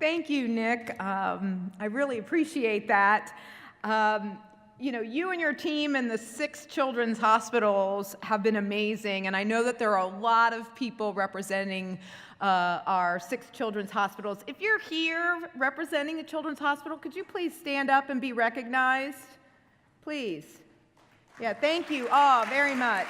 Thank you, Nick. I really appreciate that. You and your team and the 6 children's hospitals have been amazing, and I know that there are a lot of people representing our 6 children's hospitals. If you're here representing a children's hospital, could you please stand up and be recognized? Please. Yeah, thank you all very much.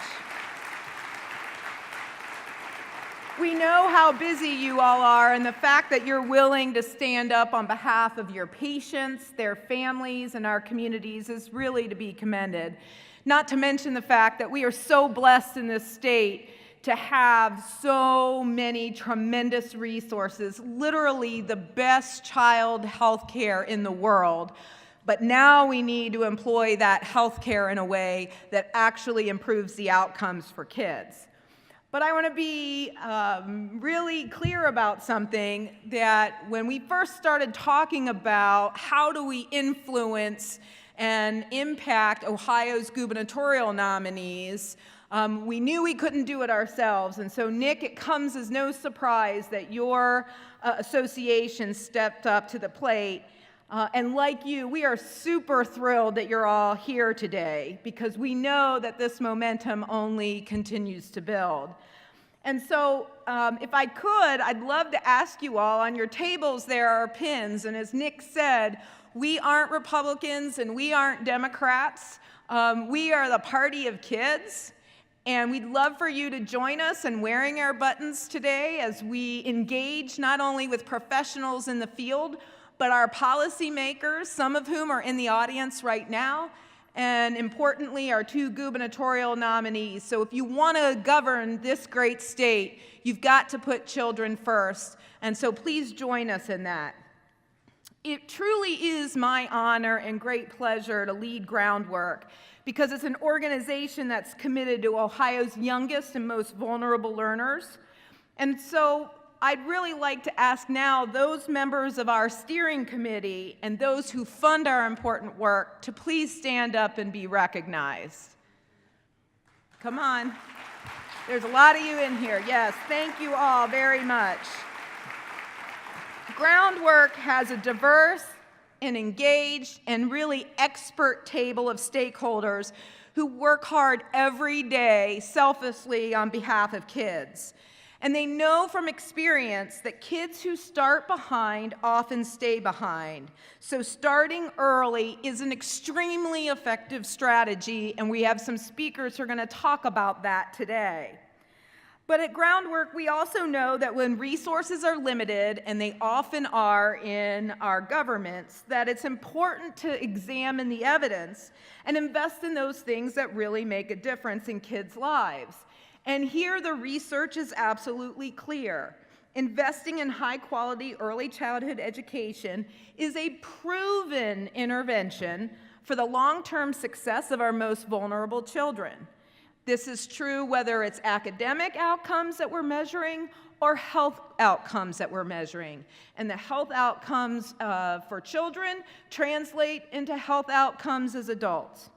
We know how busy you all are, and the fact that you're willing to stand up on behalf of your patients, their families, and our communities is really to be commended. Not to mention the fact that we are so blessed in this state to have so many tremendous resources, literally the best child health care in the world. But now we need to employ that health care in a way that actually improves the outcomes for kids. But I want to be really clear about something, that when we first started talking about how do we influence and impact Ohio's gubernatorial nominees, we knew we couldn't do it ourselves. And so, Nick, it comes as no surprise that your association stepped up to the plate. And like you, we are super thrilled that you're all here today, because we know that this momentum only continues to build. And so if I could, I'd love to ask you all, on your tables there are pins, and as Nick said, we aren't Republicans and we aren't Democrats. We are the party of kids, and we'd love for you to join us in wearing our buttons today as we engage not only with professionals in the field, but our policymakers, some of whom are in the audience right now, and importantly, our 2 gubernatorial nominees. So if you want to govern this great state, you've got to put children first, and so please join us in that. It truly is my honor and great pleasure to lead Groundwork, because it's an organization that's committed to Ohio's youngest and most vulnerable learners. And so I'd really like to ask now those members of our steering committee and those who fund our important work to please stand up and be recognized. Come on. There's a lot of you in here. Yes, thank you all very much. Groundwork has a diverse and engaged and really expert table of stakeholders who work hard every day selflessly on behalf of kids. And they know from experience that kids who start behind often stay behind. So starting early is an extremely effective strategy, and we have some speakers who are going to talk about that today. But at Groundwork, we also know that when resources are limited, and they often are in our governments, that it's important to examine the evidence and invest in those things that really make a difference in kids' lives. And here the research is absolutely clear. Investing in high-quality early childhood education is a proven intervention for the long-term success of our most vulnerable children. This is true whether it's academic outcomes that we're measuring or health outcomes that we're measuring. And the health outcomes for children translate into health outcomes as adults.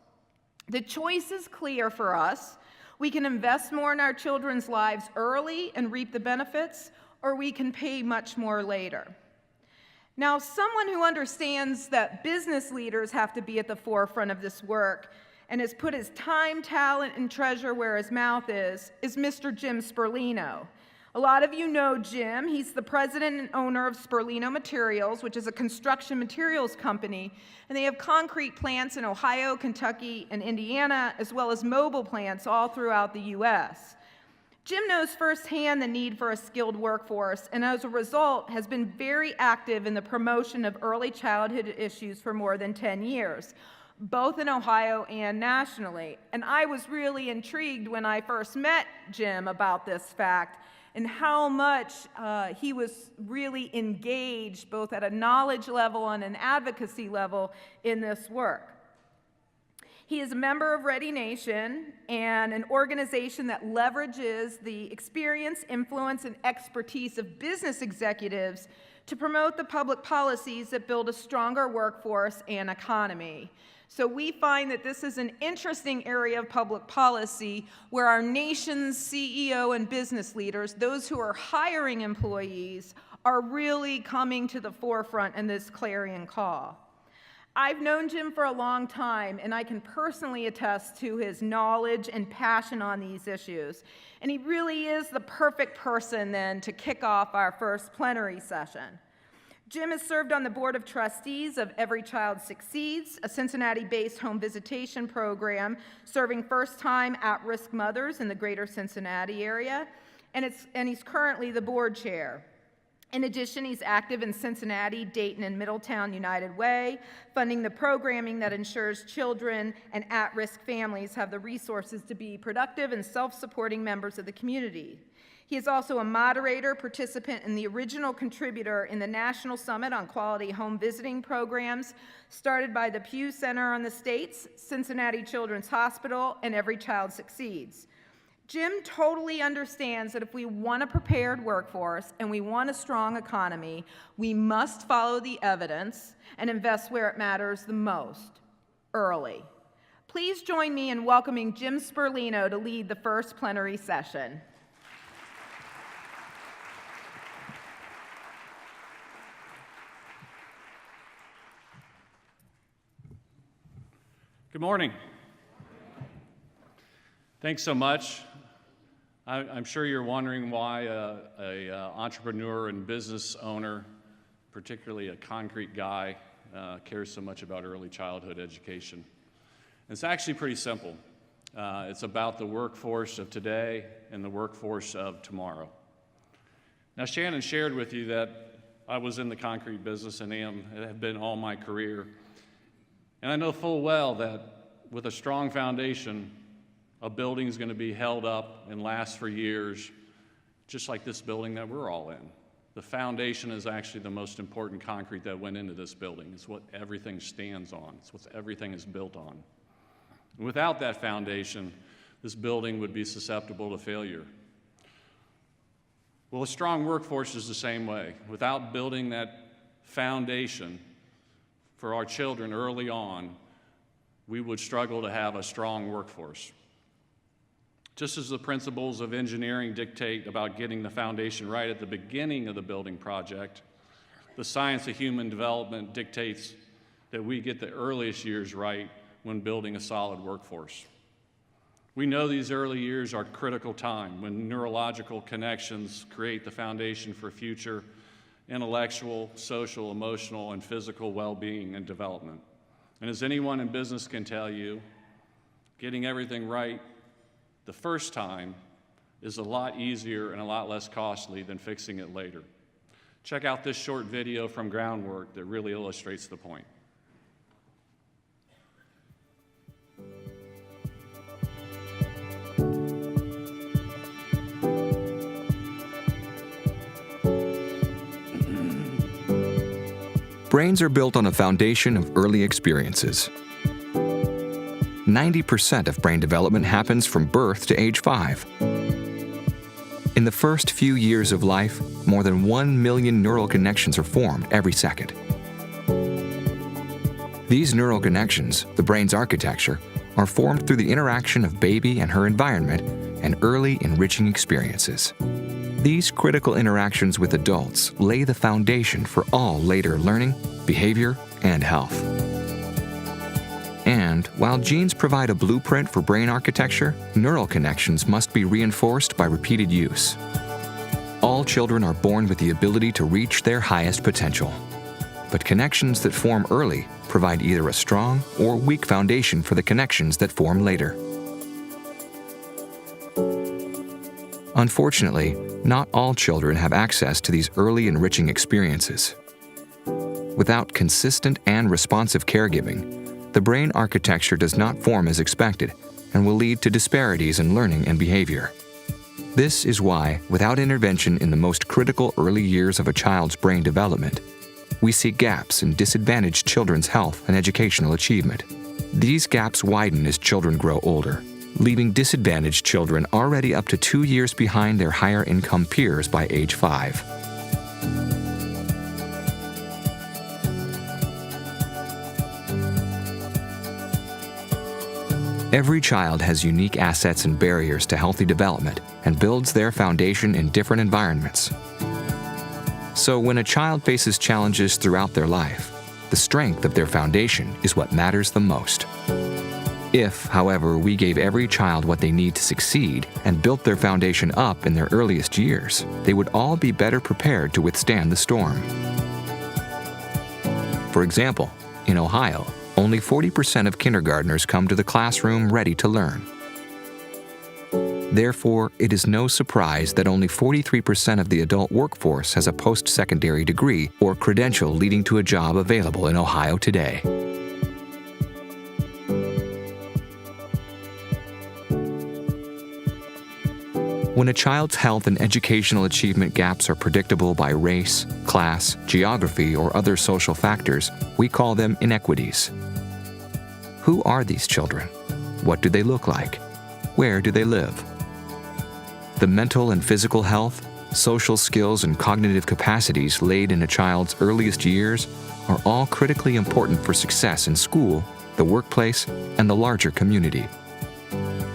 The choice is clear for us. We can invest more in our children's lives early and reap the benefits, or we can pay much more later. Now, someone who understands that business leaders have to be at the forefront of this work and has put his time, talent, and treasure where his mouth is Mr. Jim Sperlino. A lot of you know Jim. He's the president and owner of Sperlino Materials, which is a construction materials company, and they have concrete plants in Ohio, Kentucky, and Indiana, as well as mobile plants all throughout the U.S. Jim knows firsthand the need for a skilled workforce, and as a result has been very active in the promotion of early childhood issues for more than 10 years, both in Ohio and nationally. And I was really intrigued when I first met Jim about this fact, and how much he was really engaged both at a knowledge level and an advocacy level in this work. He is a member of Ready Nation, and an organization that leverages the experience, influence, and expertise of business executives to promote the public policies that build a stronger workforce and economy. So we find that this is an interesting area of public policy where our nation's CEO and business leaders, those who are hiring employees, are really coming to the forefront in this clarion call. I've known Jim for a long time, and I can personally attest to his knowledge and passion on these issues. And he really is the perfect person then to kick off our first plenary session. Jim has served on the board of trustees of Every Child Succeeds, a Cincinnati-based home visitation program serving first-time at-risk mothers in the greater Cincinnati area, and he's currently the board chair. In addition, he's active in Cincinnati, Dayton, and Middletown United Way, funding the programming that ensures children and at-risk families have the resources to be productive and self-supporting members of the community. He is also a moderator, participant, and the original contributor in the National Summit on Quality Home Visiting Programs, started by the Pew Center on the States, Cincinnati Children's Hospital, and Every Child Succeeds. Jim totally understands that if we want a prepared workforce and we want a strong economy, we must follow the evidence and invest where it matters the most, early. Please join me in welcoming Jim Sperlino to lead the first plenary session. Good morning. Thanks so much. I'm sure you're wondering why an entrepreneur and business owner, particularly a concrete guy, cares so much about early childhood education. It's actually pretty simple. It's about the workforce of today and the workforce of tomorrow. Now, Shannon shared with you that I was in the concrete business and have been all my career. And I know full well that with a strong foundation, a building is going to be held up and last for years, just like this building that we're all in. The foundation is actually the most important concrete that went into this building. It's what everything stands on. It's what everything is built on. And without that foundation, this building would be susceptible to failure. Well, a strong workforce is the same way. Without building that foundation for our children early on, we would struggle to have a strong workforce. Just as the principles of engineering dictate about getting the foundation right at the beginning of the building project, the science of human development dictates that we get the earliest years right when building a solid workforce. We know these early years are critical time when neurological connections create the foundation for future intellectual, social, emotional, and physical well-being and development. And as anyone in business can tell you, getting everything right the first time is a lot easier and a lot less costly than fixing it later. Check out this short video from Groundwork that really illustrates the point. Brains are built on a foundation of early experiences. 90% of brain development happens from birth to age 5. In the first few years of life, more than 1 million neural connections are formed every second. These neural connections, the brain's architecture, are formed through the interaction of baby and her environment and early enriching experiences. These critical interactions with adults lay the foundation for all later learning, behavior, and health. And while genes provide a blueprint for brain architecture, neural connections must be reinforced by repeated use. All children are born with the ability to reach their highest potential. But connections that form early provide either a strong or weak foundation for the connections that form later. Unfortunately, not all children have access to these early enriching experiences. Without consistent and responsive caregiving, the brain architecture does not form as expected and will lead to disparities in learning and behavior. This is why, without intervention in the most critical early years of a child's brain development, we see gaps in disadvantaged children's health and educational achievement. These gaps widen as children grow older, leaving disadvantaged children already up to 2 years behind their higher income peers by age 5. Every child has unique assets and barriers to healthy development and builds their foundation in different environments. So when a child faces challenges throughout their life, the strength of their foundation is what matters the most. If, however, we gave every child what they need to succeed and built their foundation up in their earliest years, they would all be better prepared to withstand the storm. For example, in Ohio, only 40% of kindergartners come to the classroom ready to learn. Therefore, it is no surprise that only 43% of the adult workforce has a post-secondary degree or credential leading to a job available in Ohio today. When a child's health and educational achievement gaps are predictable by race, class, geography, or other social factors, we call them inequities. Who are these children? What do they look like? Where do they live? The mental and physical health, social skills, and cognitive capacities laid in a child's earliest years are all critically important for success in school, the workplace, and the larger community.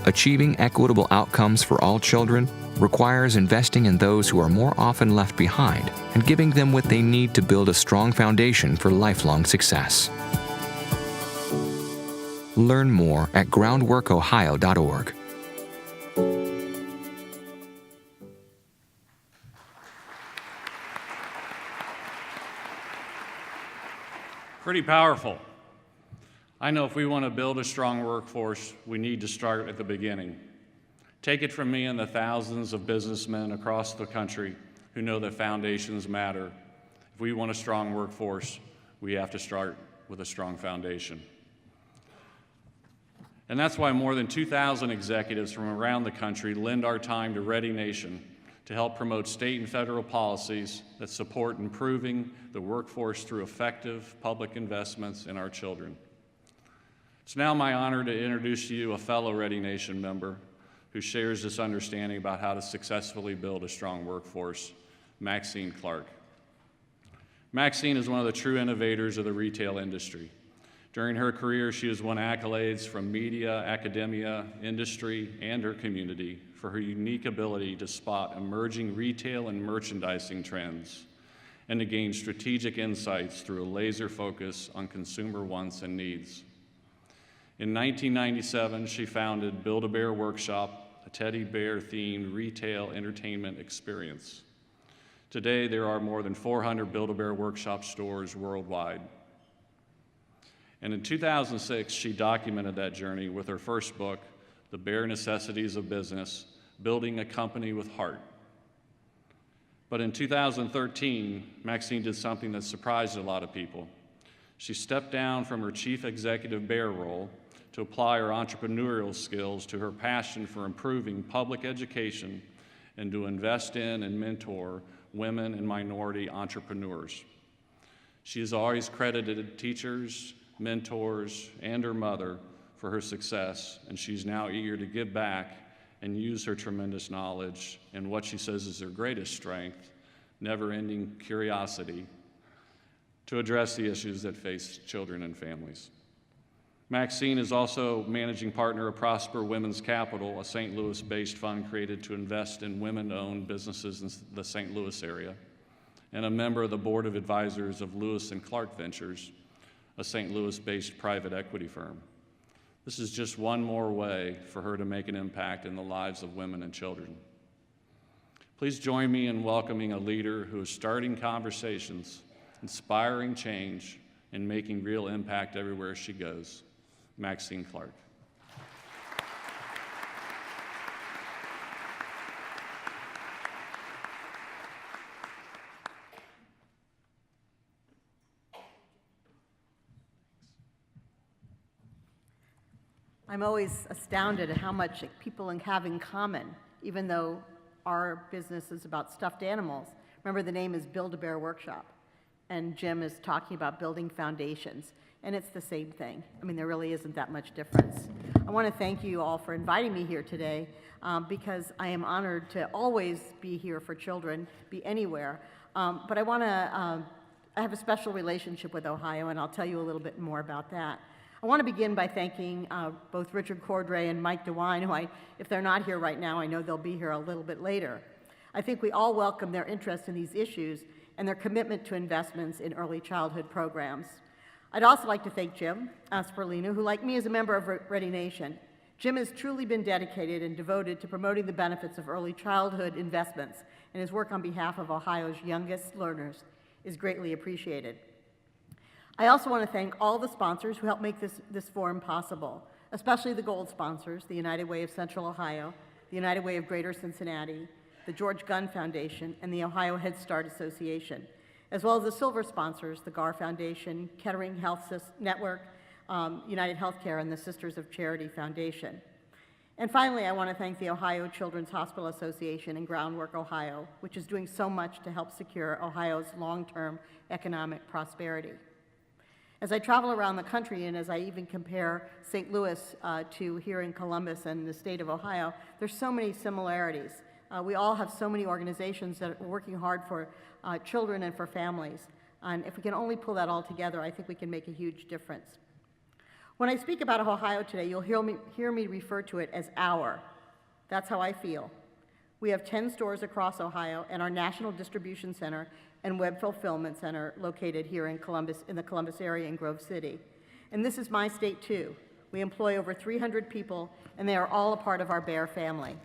Achieving equitable outcomes for all children requires investing in those who are more often left behind and giving them what they need to build a strong foundation for lifelong success. Learn more at groundworkohio.org. Pretty powerful. I know if we want to build a strong workforce, we need to start at the beginning. Take it from me and the thousands of businessmen across the country who know that foundations matter. If we want a strong workforce, we have to start with a strong foundation. And that's why more than 2,000 executives from around the country lend our time to Ready Nation to help promote state and federal policies that support improving the workforce through effective public investments in our children. It's now my honor to introduce to you a fellow Ready Nation member who shares this understanding about how to successfully build a strong workforce, Maxine Clark. Maxine is one of the true innovators of the retail industry. During her career, she has won accolades from media, academia, industry, and her community for her unique ability to spot emerging retail and merchandising trends and to gain strategic insights through a laser focus on consumer wants and needs. In 1997, she founded Build-A-Bear Workshop, a teddy bear-themed retail entertainment experience. Today, there are more than 400 Build-A-Bear Workshop stores worldwide. And in 2006, she documented that journey with her first book, The Bare Necessities of Business, Building a Company with Heart. But in 2013, Maxine did something that surprised a lot of people. She stepped down from her chief executive bear role to apply her entrepreneurial skills to her passion for improving public education and to invest in and mentor women and minority entrepreneurs. She has always credited teachers, mentors, and her mother for her success, and she's now eager to give back and use her tremendous knowledge and what she says is her greatest strength, never-ending curiosity, to address the issues that face children and families. Maxine is also managing partner of Prosper Women's Capital, a St. Louis-based fund created to invest in women-owned businesses in the St. Louis area, and a member of the board of advisors of Lewis and Clark Ventures, a St. Louis-based private equity firm. This is just one more way for her to make an impact in the lives of women and children. Please join me in welcoming a leader who is starting conversations, inspiring change, and making real impact everywhere she goes, Maxine Clark. I'm always astounded at how much people have in common, even though our business is about stuffed animals. Remember, the name is Build-A-Bear Workshop, and Jim is talking about building foundations, and it's the same thing. I mean, there really isn't that much difference. I want to thank you all for inviting me here today, because I am honored to always be here for children, be anywhere. But I have a special relationship with Ohio, and I'll tell you a little bit more about that. I want to begin by thanking both Richard Cordray and Mike DeWine, who if they're not here right now, I know they'll be here a little bit later. I think we all welcome their interest in these issues and their commitment to investments in early childhood programs. I'd also like to thank Jim Asperlino, who, like me, is a member of Ready Nation. Jim has truly been dedicated and devoted to promoting the benefits of early childhood investments, and his work on behalf of Ohio's youngest learners is greatly appreciated. I also want to thank all the sponsors who helped make this forum possible, especially the gold sponsors, the United Way of Central Ohio, the United Way of Greater Cincinnati, the George Gunn Foundation, and the Ohio Head Start Association, as well as the silver sponsors, the GAR Foundation, Kettering Health Network, United Healthcare, and the Sisters of Charity Foundation. And finally, I want to thank the Ohio Children's Hospital Association and Groundwork Ohio, which is doing so much to help secure Ohio's long-term economic prosperity. As I travel around the country, and as I even compare St. Louis to here in Columbus and the state of Ohio, there's so many similarities. We all have so many organizations that are working hard for children and for families. And if we can only pull that all together, I think we can make a huge difference. When I speak about Ohio today, you'll hear me refer to it as our. That's how I feel. We have 10 stores across Ohio and our national distribution center and web fulfillment center located here in Columbus, in the Columbus area in Grove City. And this is my state too. We employ over 300 people, and they are all a part of our Bear family.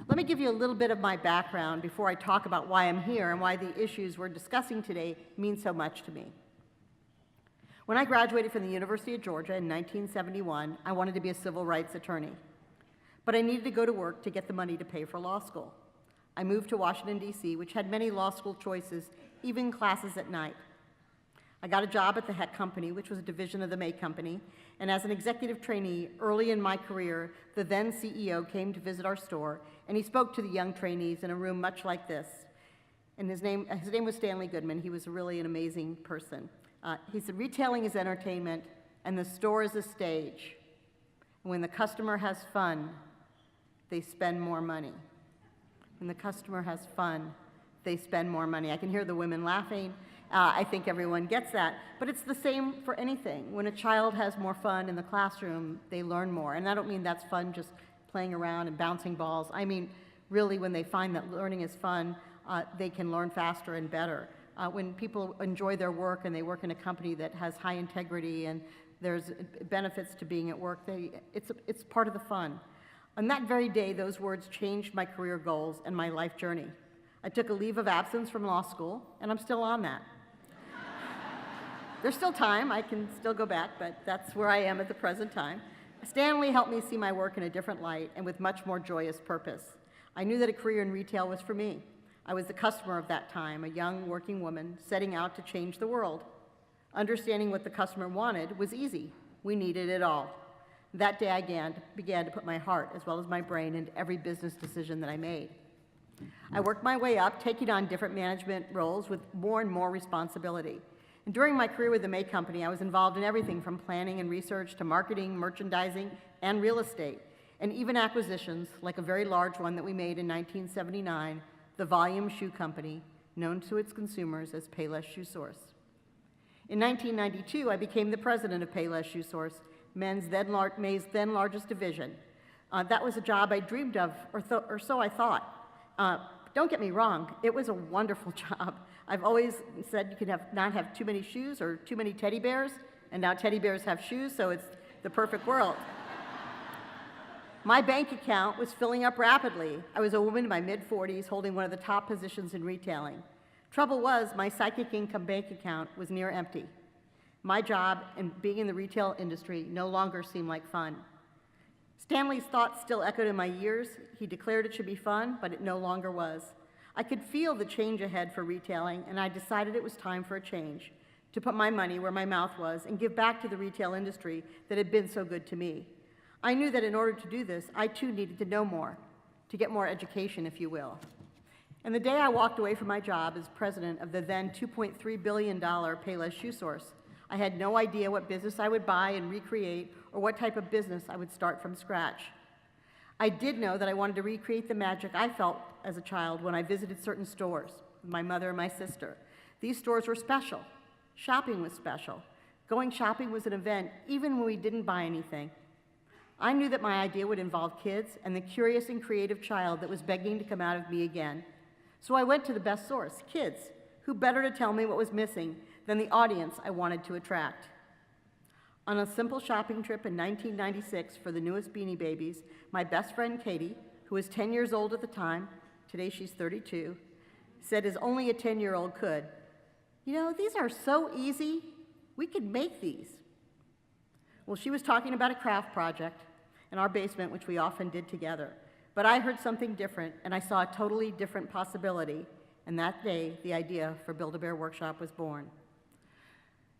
Let me give you a little bit of my background before I talk about why I'm here and why the issues we're discussing today mean so much to me. When I graduated from the University of Georgia in 1971, I wanted to be a civil rights attorney. But I needed to go to work to get the money to pay for law school. I moved to Washington, D.C., which had many law school choices, even classes at night. I got a job at the Heck Company, which was a division of the May Company, and as an executive trainee, early in my career, the then CEO came to visit our store, and he spoke to the young trainees in a room much like this. And his name was Stanley Goodman. He was really an amazing person. He said, retailing is entertainment, and the store is a stage. And when the customer has fun, they spend more money. When the customer has fun, they spend more money. I can hear the women laughing. I think everyone gets that. But it's the same for anything. When a child has more fun in the classroom, they learn more. And I don't mean that's fun just playing around and bouncing balls. I mean, really, when they find that learning is fun, they can learn faster and better. When people enjoy their work and they work in a company that has high integrity and there's benefits to being at work, it's part of the fun. On that very day, those words changed my career goals and my life journey. I took a leave of absence from law school, and I'm still on that. There's still time, I can still go back, but that's where I am at the present time. Stanley helped me see my work in a different light and with much more joyous purpose. I knew that a career in retail was for me. I was the customer of that time, a young working woman setting out to change the world. Understanding what the customer wanted was easy. We needed it all. That day I began to put my heart as well as my brain into every business decision that I made. I worked my way up, taking on different management roles with more and more responsibility. And during my career with the May Company, I was involved in everything from planning and research to marketing, merchandising, and real estate, and even acquisitions, like a very large one that we made in 1979, the Volume Shoe Company, known to its consumers as Payless Shoe Source. In 1992, I became the president of Payless Shoe Source, May's then largest division. That was a job I dreamed of, or so I thought. Don't get me wrong, it was a wonderful job. I've always said you can not have too many shoes or too many teddy bears, and now teddy bears have shoes, so it's the perfect world. My bank account was filling up rapidly. I was a woman in my mid-40s holding one of the top positions in retailing. Trouble was, my psychic income bank account was near empty. My job and being in the retail industry no longer seemed like fun. Stanley's thoughts still echoed in my ears. He declared it should be fun, but it no longer was. I could feel the change ahead for retailing, and I decided it was time for a change, to put my money where my mouth was and give back to the retail industry that had been so good to me. I knew that in order to do this, I too needed to know more, to get more education, if you will. And the day I walked away from my job as president of the then $2.3 billion Payless Shoe Source, I had no idea what business I would buy and recreate or what type of business I would start from scratch. I did know that I wanted to recreate the magic I felt as a child when I visited certain stores with my mother and my sister. These stores were special. Shopping was special. Going shopping was an event, even when we didn't buy anything. I knew that my idea would involve kids and the curious and creative child that was begging to come out of me again. So I went to the best source, kids, Who better to tell me what was missing than the audience I wanted to attract? On a simple shopping trip in 1996 for the newest Beanie Babies, my best friend Katie, who was 10 years old at the time, today she's 32, said as only a 10-year-old could, "You know, these are so easy, we could make these." Well, she was talking about a craft project in our basement, which we often did together. But I heard something different, and I saw a totally different possibility, and that day, the idea for Build-A-Bear Workshop was born.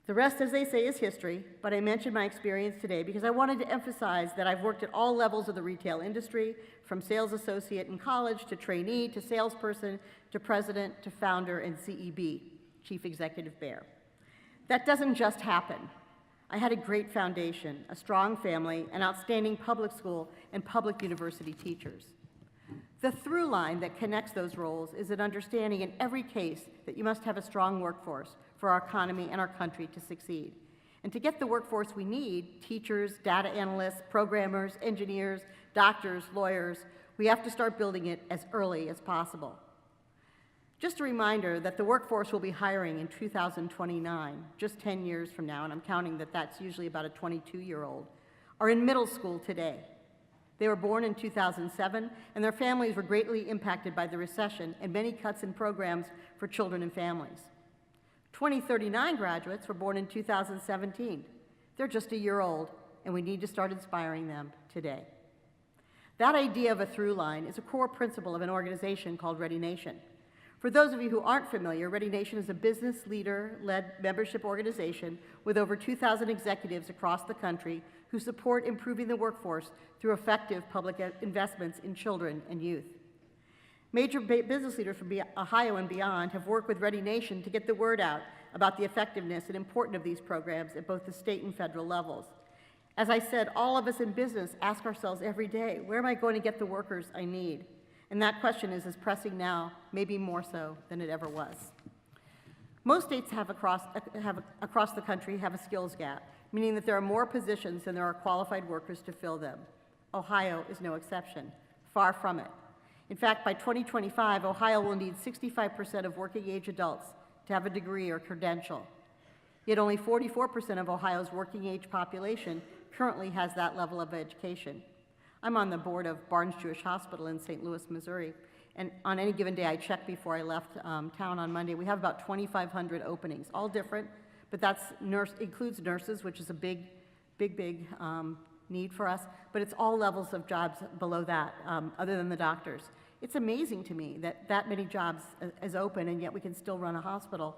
The rest, as they say, is history, but I mentioned my experience today because I wanted to emphasize that I've worked at all levels of the retail industry, from sales associate in college to trainee to salesperson to president to founder and CEB, Chief Executive Bear. That doesn't just happen. I had a great foundation, a strong family, and outstanding public school and public university teachers. The through line that connects those roles is an understanding in every case that you must have a strong workforce for our economy and our country to succeed. And to get the workforce we need, teachers, data analysts, programmers, engineers, doctors, lawyers, we have to start building it as early as possible. Just a reminder that the workforce will be hiring in 2029, just 10 years from now, and I'm counting that that's usually about a 22-year-old, are in middle school today. They were born in 2007, and their families were greatly impacted by the recession and many cuts in programs for children and families. 2039 graduates were born in 2017. They're just a year old, and we need to start inspiring them today. That idea of a through line is a core principle of an organization called Ready Nation. For those of you who aren't familiar, Ready Nation is a business leader-led membership organization with over 2,000 executives across the country who support improving the workforce through effective public investments in children and youth. Major business leaders from Ohio and beyond have worked with Ready Nation to get the word out about the effectiveness and importance of these programs at both the state and federal levels. As I said, all of us in business ask ourselves every day, where am I going to get the workers I need? And that question is as pressing now, maybe more so than it ever was. Most states across the country have a skills gap, meaning that there are more positions than there are qualified workers to fill them. Ohio is no exception. Far from it. In fact, by 2025, Ohio will need 65% of working-age adults to have a degree or credential. Yet only 44% of Ohio's working-age population currently has that level of education. I'm on the board of Barnes Jewish Hospital in St. Louis, Missouri, and on any given day, I checked before I left town on Monday, we have about 2,500 openings, all different, but that includes nurses, which is a big need for us, but it's all levels of jobs below that, other than the doctors. It's amazing to me that that many jobs is open, and yet we can still run a hospital,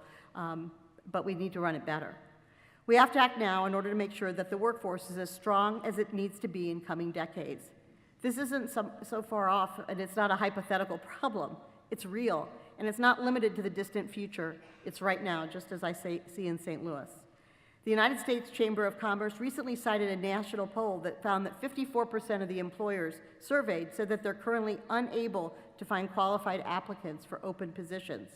but we need to run it better. We have to act now in order to make sure that the workforce is as strong as it needs to be in coming decades. This isn't so far off, and it's not a hypothetical problem. It's real, and it's not limited to the distant future. It's right now, just as I see in St. Louis. The United States Chamber of Commerce recently cited a national poll that found that 54% of the employers surveyed said that they're currently unable to find qualified applicants for open positions.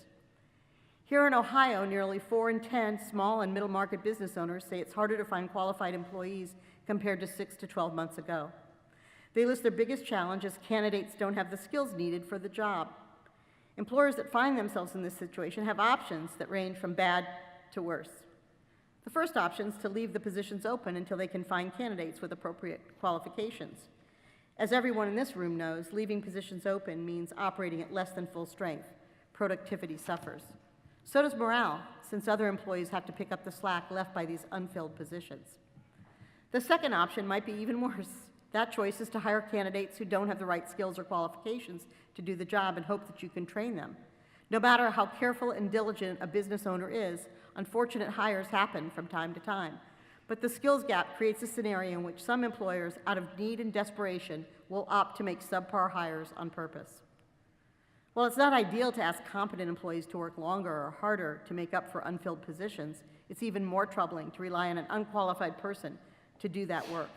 Here in Ohio, nearly 4 in 10 small and middle market business owners say it's harder to find qualified employees compared to 6 to 12 months ago. They list their biggest challenge as candidates don't have the skills needed for the job. Employers that find themselves in this situation have options that range from bad to worse. The first option is to leave the positions open until they can find candidates with appropriate qualifications. As everyone in this room knows, leaving positions open means operating at less than full strength. Productivity suffers. So does morale, since other employees have to pick up the slack left by these unfilled positions. The second option might be even worse. That choice is to hire candidates who don't have the right skills or qualifications to do the job and hope that you can train them. No matter how careful and diligent a business owner is, unfortunate hires happen from time to time. But the skills gap creates a scenario in which some employers, out of need and desperation, will opt to make subpar hires on purpose. While it's not ideal to ask competent employees to work longer or harder to make up for unfilled positions, it's even more troubling to rely on an unqualified person to do that work.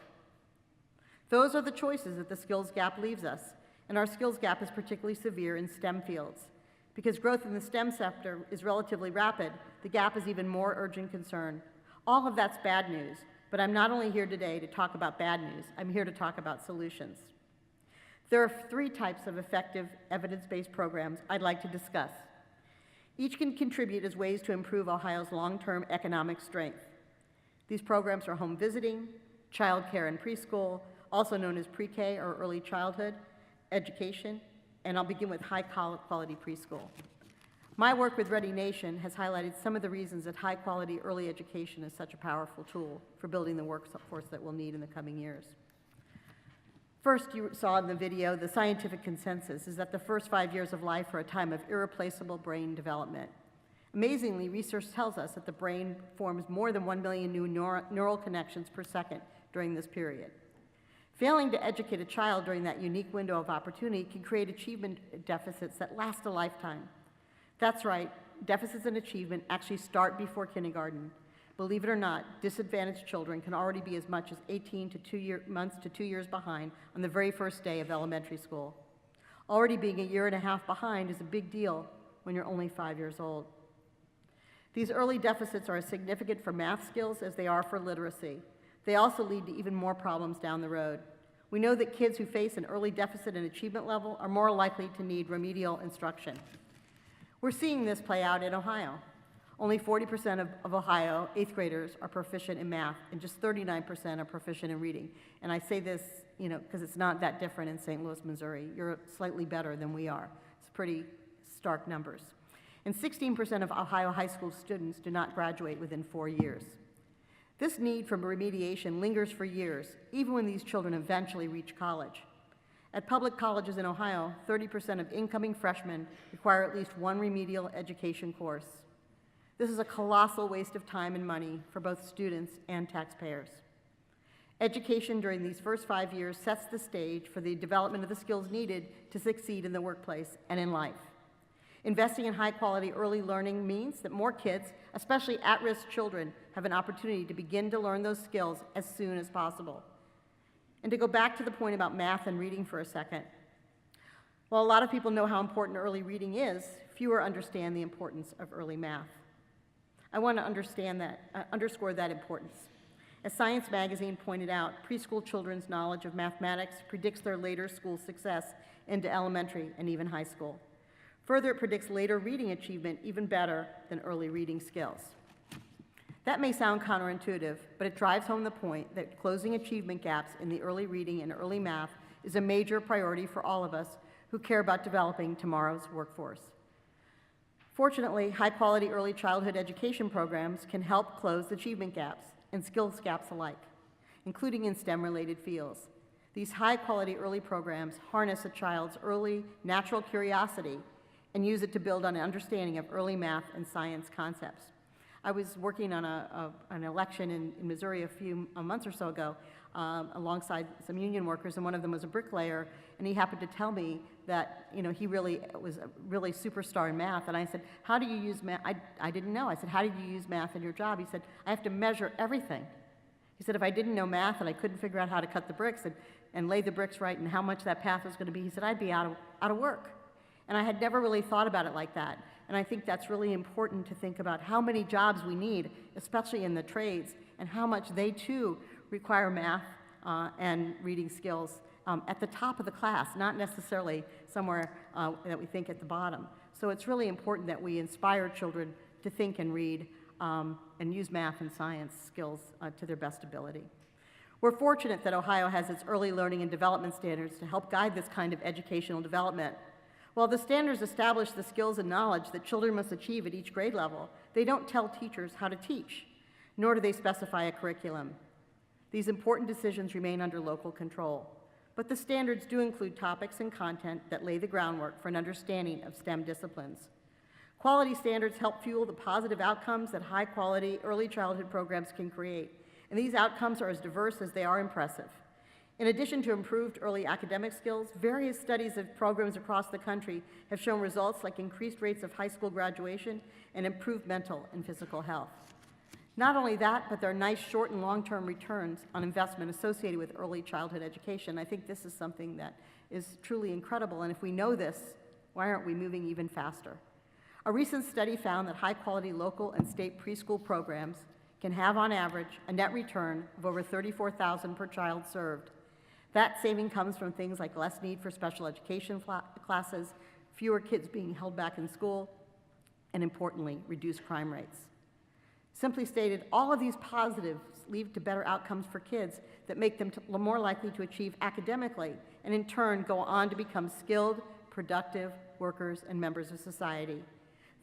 Those are the choices that the skills gap leaves us, and our skills gap is particularly severe in STEM fields. Because growth in the STEM sector is relatively rapid, the gap is even more urgent concern. All of that's bad news, but I'm not only here today to talk about bad news, I'm here to talk about solutions. There are 3 types of effective evidence-based programs I'd like to discuss. Each can contribute as ways to improve Ohio's long-term economic strength. These programs are home visiting, child care and preschool, also known as pre-K or early childhood education, and I'll begin with high-quality preschool. My work with Ready Nation has highlighted some of the reasons that high-quality early education is such a powerful tool for building the workforce that we'll need in the coming years. First, you saw in the video, the scientific consensus is that the first 5 years of life are a time of irreplaceable brain development. Amazingly, research tells us that the brain forms more than 1 million new neural connections per second during this period. Failing to educate a child during that unique window of opportunity can create achievement deficits that last a lifetime. That's right, deficits in achievement actually start before kindergarten. Believe it or not, disadvantaged children can already be as much as 18 months to 2 years behind on the very first day of elementary school. Already being a year and a half behind is a big deal when you're only 5 years old. These early deficits are as significant for math skills as they are for literacy. They also lead to even more problems down the road. We know that kids who face an early deficit in achievement level are more likely to need remedial instruction. We're seeing this play out in Ohio. Only 40% of Ohio 8th graders are proficient in math, and just 39% are proficient in reading. And I say this, because it's not that different in St. Louis, Missouri. You're slightly better than we are. It's pretty stark numbers. And 16% of Ohio high school students do not graduate within 4 years. This need for remediation lingers for years, even when these children eventually reach college. At public colleges in Ohio, 30% of incoming freshmen require at least one remedial education course. This is a colossal waste of time and money for both students and taxpayers. Education during these first 5 years sets the stage for the development of the skills needed to succeed in the workplace and in life. Investing in high-quality early learning means that more kids, especially at-risk children, have an opportunity to begin to learn those skills as soon as possible. And to go back to the point about math and reading for a second, while a lot of people know how important early reading is, fewer understand the importance of early math. I want to underscore that importance. As Science Magazine pointed out, preschool children's knowledge of mathematics predicts their later school success into elementary and even high school. Further, it predicts later reading achievement even better than early reading skills. That may sound counterintuitive, but it drives home the point that closing achievement gaps in the early reading and early math is a major priority for all of us who care about developing tomorrow's workforce. Fortunately, high-quality early childhood education programs can help close achievement gaps and skills gaps alike, including in STEM-related fields. These high-quality early programs harness a child's early natural curiosity and use it to build on an understanding of early math and science concepts. I was working on an election in Missouri a few months or so ago alongside some union workers, and one of them was a bricklayer, and he happened to tell me that he really was a really superstar in math. And I said, how do you use math? I didn't know. I said, how did you use math in your job? He said, I have to measure everything. He said, if I didn't know math and I couldn't figure out how to cut the bricks and lay the bricks right and how much that path was going to be, he said, I'd be out of work. And I had never really thought about it like that. And I think that's really important to think about how many jobs we need, especially in the trades, and how much they too require math and reading skills at the top of the class, not necessarily somewhere that we think at the bottom. So it's really important that we inspire children to think and read and use math and science skills to their best ability. We're fortunate that Ohio has its early learning and development standards to help guide this kind of educational development. While the standards establish the skills and knowledge that children must achieve at each grade level, they don't tell teachers how to teach, nor do they specify a curriculum. These important decisions remain under local control, but the standards do include topics and content that lay the groundwork for an understanding of STEM disciplines. Quality standards help fuel the positive outcomes that high-quality early childhood programs can create, and these outcomes are as diverse as they are impressive. In addition to improved early academic skills, various studies of programs across the country have shown results like increased rates of high school graduation and improved mental and physical health. Not only that, but there are nice short and long-term returns on investment associated with early childhood education. I think this is something that is truly incredible, and if we know this, why aren't we moving even faster? A recent study found that high-quality local and state preschool programs can have, on average, a net return of over $34,000 per child served. That saving comes from things like less need for special education classes, fewer kids being held back in school, and importantly, reduce crime rates. Simply stated, all of these positives lead to better outcomes for kids that make them more likely to achieve academically and in turn go on to become skilled, productive workers and members of society.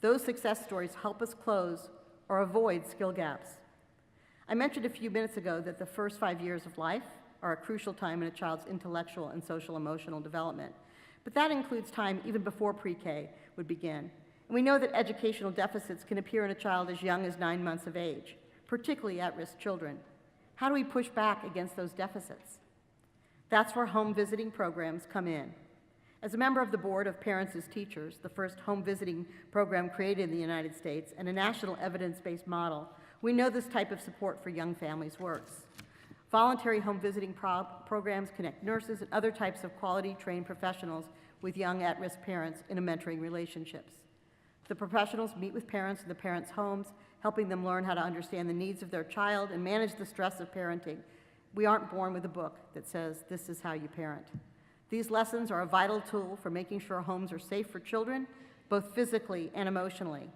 Those success stories help us close or avoid skill gaps. I mentioned a few minutes ago that the first 5 years of life are a crucial time in a child's intellectual and social emotional development, but that includes time even before pre-K would begin. And we know that educational deficits can appear in a child as young as 9 months of age, particularly at-risk children. How do we push back against those deficits? That's where home visiting programs come in. As a member of the Board of Parents as Teachers, the first home visiting program created in the United States and a national evidence-based model, we know this type of support for young families works. Voluntary home visiting programs connect nurses and other types of quality trained professionals with young at-risk parents in a mentoring relationships. The professionals meet with parents in the parents' homes, helping them learn how to understand the needs of their child and manage the stress of parenting. We aren't born with a book that says, this is how you parent. These lessons are a vital tool for making sure homes are safe for children, both physically and emotionally.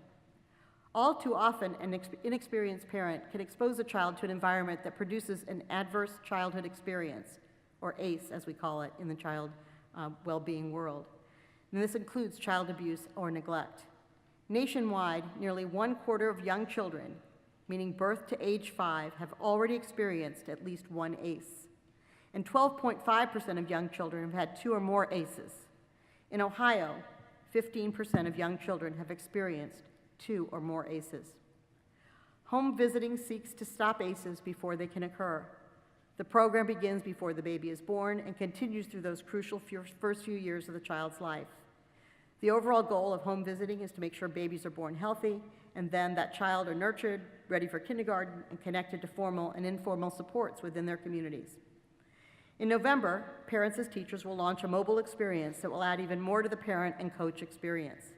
All too often, an inexperienced parent can expose a child to an environment that produces an adverse childhood experience, or ACE, as we call it in the child well-being world. And this includes child abuse or neglect. Nationwide, nearly 1/4 of young children, meaning birth to age 5, have already experienced at least one ACE. And 12.5% of young children have had 2 or more ACEs. In Ohio, 15% of young children have experienced 2 or more ACEs. Home visiting seeks to stop ACEs before they can occur. The program begins before the baby is born and continues through those crucial first few years of the child's life. The overall goal of home visiting is to make sure babies are born healthy, and then that child are nurtured, ready for kindergarten, and connected to formal and informal supports within their communities. In November, Parents as Teachers will launch a mobile experience that will add even more to the parent and coach experience.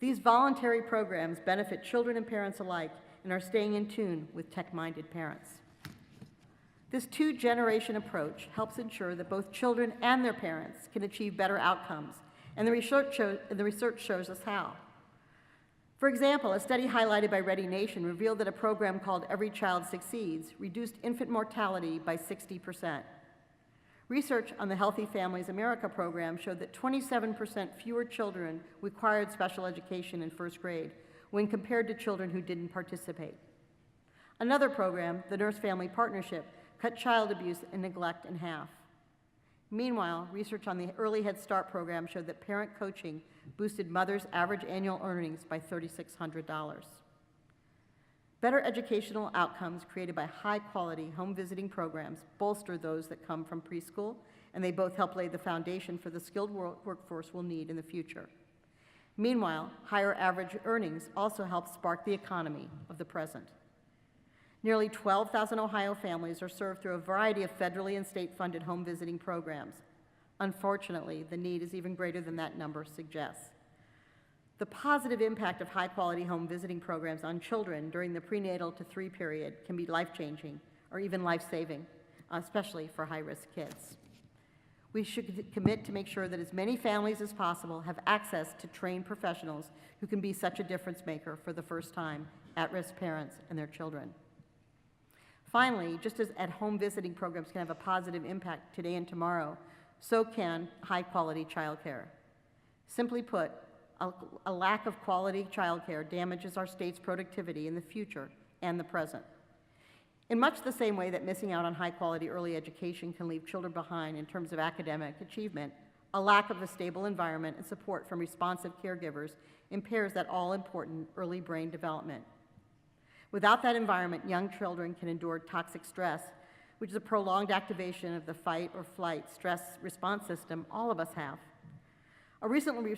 These voluntary programs benefit children and parents alike and are staying in tune with tech-minded parents. This two-generation approach helps ensure that both children and their parents can achieve better outcomes, and the research shows us how. For example, a study highlighted by Ready Nation revealed that a program called Every Child Succeeds reduced infant mortality by 60%. Research on the Healthy Families America program showed that 27% fewer children required special education in first grade when compared to children who didn't participate. Another program, the Nurse Family Partnership, cut child abuse and neglect in half. Meanwhile, research on the Early Head Start program showed that parent coaching boosted mothers' average annual earnings by $3,600. Better educational outcomes created by high-quality home visiting programs bolster those that come from preschool, and they both help lay the foundation for the skilled workforce we'll need in the future. Meanwhile, higher average earnings also help spark the economy of the present. Nearly 12,000 Ohio families are served through a variety of federally and state-funded home visiting programs. Unfortunately, the need is even greater than that number suggests. The positive impact of high-quality home visiting programs on children during the prenatal to 3 period can be life-changing or even life-saving, especially for high-risk kids. We should commit to make sure that as many families as possible have access to trained professionals who can be such a difference maker for the first time, at-risk parents and their children. Finally, just as at-home visiting programs can have a positive impact today and tomorrow, so can high-quality childcare. Simply put, a lack of quality childcare damages our state's productivity in the future and the present. In much the same way that missing out on high-quality early education can leave children behind in terms of academic achievement, a lack of a stable environment and support from responsive caregivers impairs that all-important early brain development. Without that environment, young children can endure toxic stress, which is a prolonged activation of the fight or flight stress response system all of us have. A recently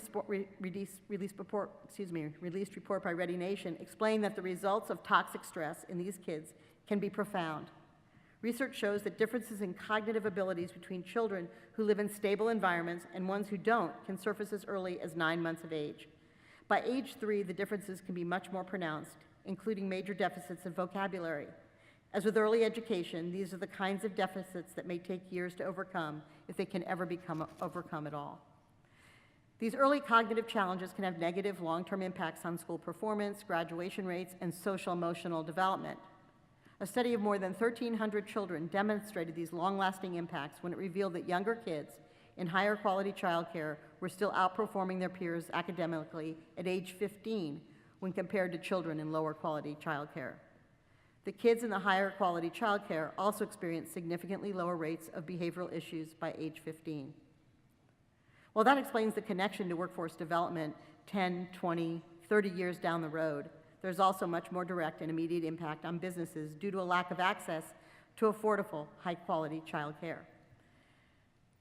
released report by Ready Nation explained that the results of toxic stress in these kids can be profound. Research shows that differences in cognitive abilities between children who live in stable environments and ones who don't can surface as early as 9 months of age. By age 3, the differences can be much more pronounced, including major deficits in vocabulary. As with early education, these are the kinds of deficits that may take years to overcome if they can ever become overcome at all. These early cognitive challenges can have negative long-term impacts on school performance, graduation rates, and social-emotional development. A study of more than 1,300 children demonstrated these long-lasting impacts when it revealed that younger kids in higher quality childcare were still outperforming their peers academically at age 15 when compared to children in lower quality childcare. The kids in the higher quality childcare also experienced significantly lower rates of behavioral issues by age 15. Well, that explains the connection to workforce development 10, 20, 30 years down the road. There's also much more direct and immediate impact on businesses due to a lack of access to affordable, high-quality childcare.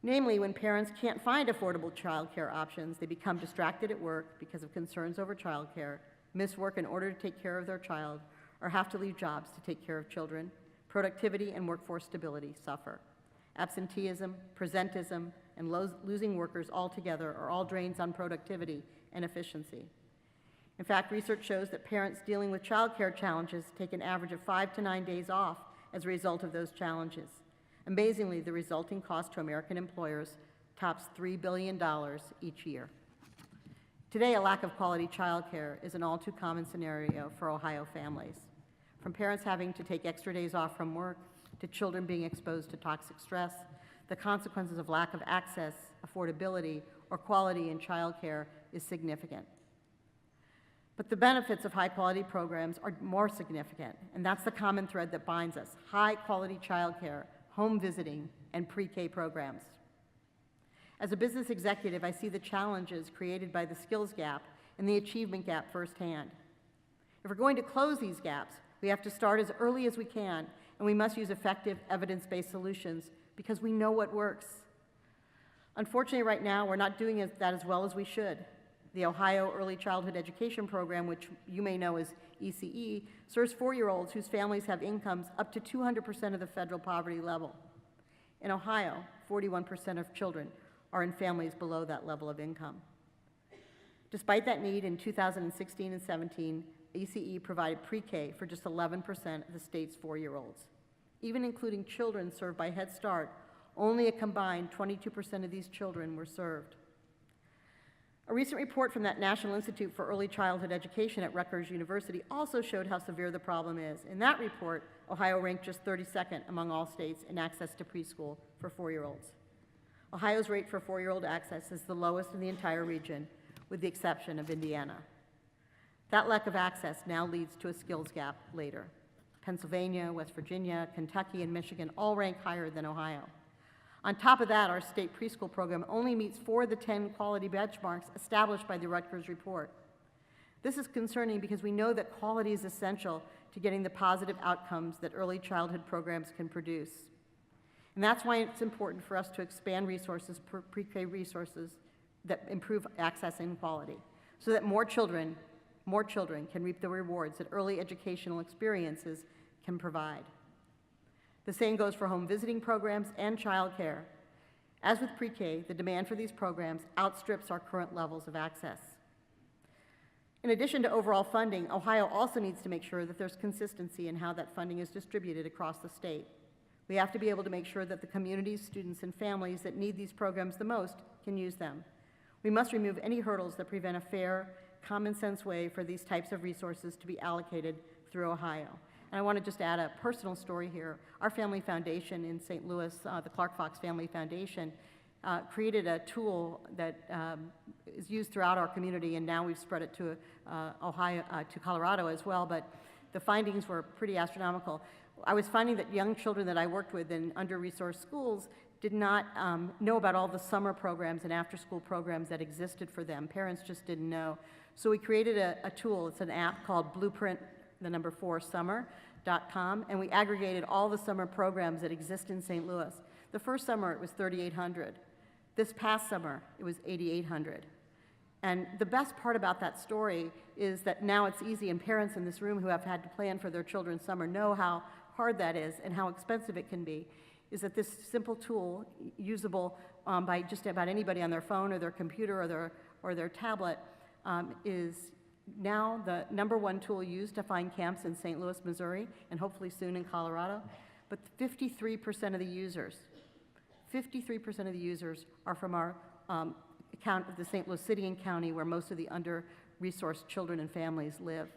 Namely, when parents can't find affordable childcare options, they become distracted at work because of concerns over childcare, miss work in order to take care of their child, or have to leave jobs to take care of children. Productivity and workforce stability suffer. Absenteeism, presentism, and losing workers altogether are all drains on productivity and efficiency. In fact, research shows that parents dealing with childcare challenges take an average of 5 to 9 days off as a result of those challenges. Amazingly, the resulting cost to American employers tops $3 billion each year. Today, a lack of quality childcare is an all too common scenario for Ohio families. From parents having to take extra days off from work, to children being exposed to toxic stress, the consequences of lack of access, affordability, or quality in childcare is significant. But the benefits of high-quality programs are more significant, and that's the common thread that binds us: high-quality childcare, home visiting, and pre-K programs. As a business executive, I see the challenges created by the skills gap and the achievement gap firsthand. If we're going to close these gaps, we have to start as early as we can, and we must use effective, evidence-based solutions because we know what works. Unfortunately, right now, we're not doing that as well as we should. The Ohio Early Childhood Education Program, which you may know as ECE, serves 4-year-olds whose families have incomes up to 200% of the federal poverty level. In Ohio, 41% of children are in families below that level of income. Despite that need, in 2016 and 17, ECE provided pre-K for just 11% of the state's 4-year-olds. Even including children served by Head Start, only a combined 22% of these children were served. A recent report from that National Institute for Early Childhood Education at Rutgers University also showed how severe the problem is. In that report, Ohio ranked just 32nd among all states in access to preschool for 4-year-olds. Ohio's rate for 4-year-old access is the lowest in the entire region, with the exception of Indiana. That lack of access now leads to a skills gap later. Pennsylvania, West Virginia, Kentucky, and Michigan all rank higher than Ohio. On top of that, our state preschool program only meets 4 of the 10 quality benchmarks established by the Rutgers report. This is concerning because we know that quality is essential to getting the positive outcomes that early childhood programs can produce. And that's why it's important for us to expand resources, pre-K resources that improve access and quality, so that more children can reap the rewards that early educational experiences can provide. The same goes for home visiting programs and childcare. As with pre-K, the demand for these programs outstrips our current levels of access. In addition to overall funding, Ohio also needs to make sure that there's consistency in how that funding is distributed across the state. We have to be able to make sure that the communities, students, and families that need these programs the most can use them. We must remove any hurdles that prevent a fair, common-sense way for these types of resources to be allocated through Ohio. And I want to just add a personal story here. Our family foundation in St. Louis, the Clark Fox Family Foundation, created a tool that is used throughout our community, and now we've spread it to to Colorado as well, but the findings were pretty astronomical. I was finding that young children that I worked with in under-resourced schools did not know about all the summer programs and after-school programs that existed for them. Parents just didn't know. So we created a tool. It's an app called Blueprint4Summer.com, and we aggregated all the summer programs that exist in St. Louis. The first summer, it was 3,800. This past summer, it was 8,800. And the best part about that story is that now it's easy, and parents in this room who have had to plan for their children's summer know how hard that is and how expensive it can be, is that this simple tool, usable by just about anybody on their phone or their computer or their tablet, is now the #1 tool used to find camps in St. Louis, Missouri, and hopefully soon in Colorado. But 53% of the users are from our the St. Louis City and County, where most of the under-resourced children and families live.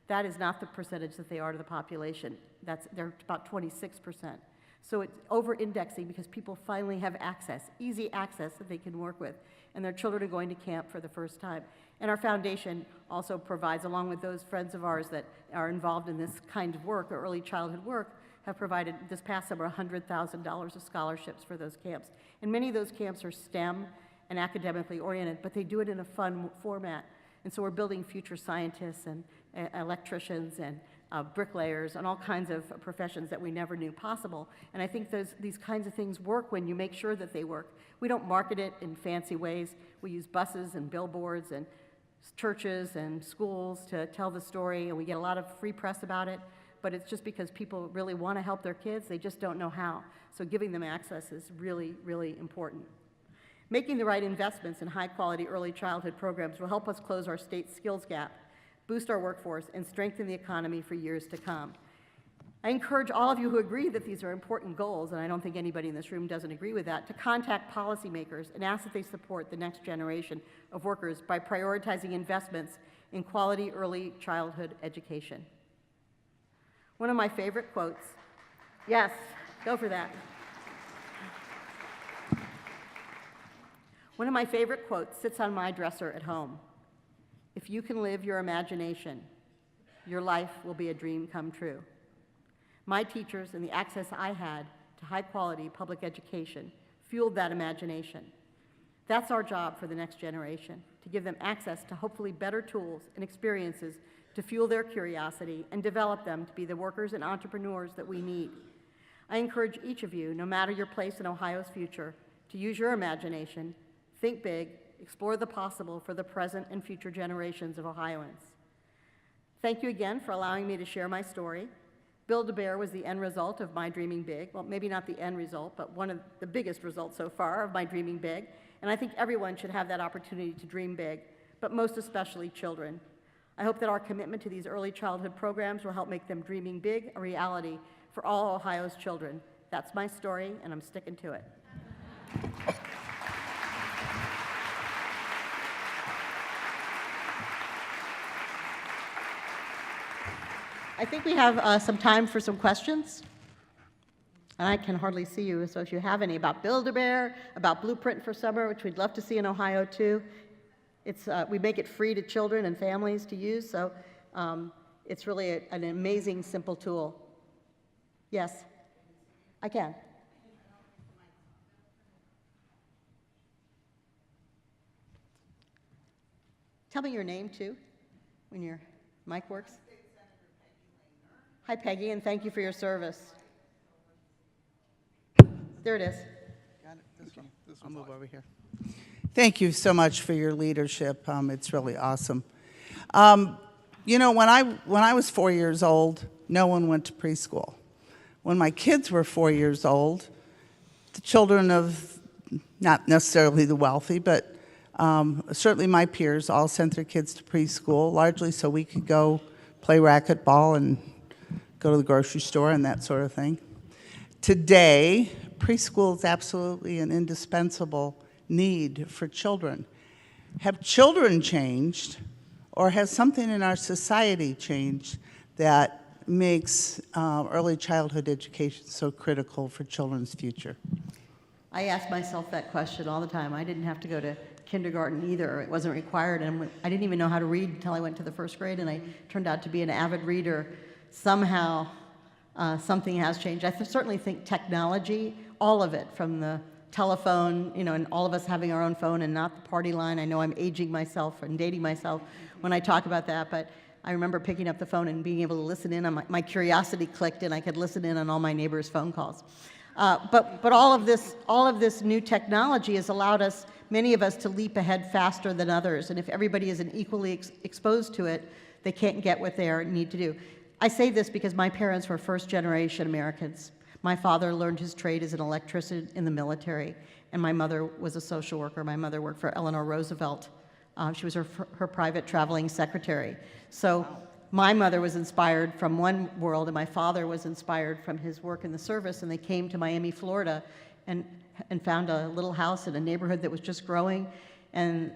That is not the percentage that they are to the population. They're about 26%. So it's over-indexing because people finally have access, easy access that they can work with, and their children are going to camp for the first time. And our foundation also provides, along with those friends of ours that are involved in this kind of work, or early childhood work, have provided this past summer $100,000 of scholarships for those camps. And many of those camps are STEM and academically oriented, but they do it in a fun format. And so we're building future scientists and electricians and bricklayers and all kinds of professions that we never knew possible. And I think these kinds of things work when you make sure that they work. We don't market it in fancy ways. We use buses and billboards and churches and schools to tell the story, and we get a lot of free press about it, but it's just because people really want to help their kids, they just don't know how. So giving them access is really, really important. Making the right investments in high-quality early childhood programs will help us close our state's skills gap, boost our workforce, and strengthen the economy for years to come. I encourage all of you who agree that these are important goals, and I don't think anybody in this room doesn't agree with that, to contact policymakers and ask that they support the next generation of workers by prioritizing investments in quality early childhood education. One of my favorite quotes, yes, go for that. One of my favorite quotes sits on my dresser at home. If you can live your imagination, your life will be a dream come true. My teachers and the access I had to high-quality public education fueled that imagination. That's our job for the next generation, to give them access to hopefully better tools and experiences to fuel their curiosity and develop them to be the workers and entrepreneurs that we need. I encourage each of you, no matter your place in Ohio's future, to use your imagination, think big, explore the possible for the present and future generations of Ohioans. Thank you again for allowing me to share my story. Build-A-Bear was the end result of my dreaming big. Well, maybe not the end result, but one of the biggest results so far of my dreaming big. And I think everyone should have that opportunity to dream big, but most especially children. I hope that our commitment to these early childhood programs will help make them dreaming big a reality for all Ohio's children. That's my story, and I'm sticking to it. I think we have some time for some questions. And I can hardly see you, so if you have any about Build-A-Bear, about Blueprint for Summer, which we'd love to see in Ohio too. We make it free to children and families to use, so it's really an amazing, simple tool. Yes, I can. Tell me your name too, when your mic works. Hi, Peggy, and thank you for your service. There it is. Got it. This one. I'll move over here. Thank you so much for your leadership. It's really awesome. You know, when I was 4 years old, no one went to preschool. When my kids were 4 years old, the children of not necessarily the wealthy, but certainly my peers all sent their kids to preschool, largely so we could go play racquetball and go to the grocery store and that sort of thing. Today, preschool is absolutely an indispensable need for children. Have children changed, or has something in our society changed that makes early childhood education so critical for children's future? I ask myself that question all the time. I didn't have to go to kindergarten either. It wasn't required, and I didn't even know how to read until I went to the first grade, and I turned out to be an avid reader. Somehow, something has changed. I certainly think technology, all of it, from the telephone, you know, and all of us having our own phone and not the party line. I know I'm aging myself and dating myself when I talk about that, but I remember picking up the phone and being able to listen in on my curiosity clicked, and I could listen in on all my neighbors' phone calls. But all of this new technology has allowed us, many of us, to leap ahead faster than others. And if everybody isn't equally exposed to it, they can't get what they need to do. I say this because my parents were first-generation Americans. My father learned his trade as an electrician in the military, and my mother was a social worker. My mother worked for Eleanor Roosevelt. She was her private traveling secretary. So my mother was inspired from one world, and my father was inspired from his work in the service, and they came to Miami, Florida, and found a little house in a neighborhood that was just growing. And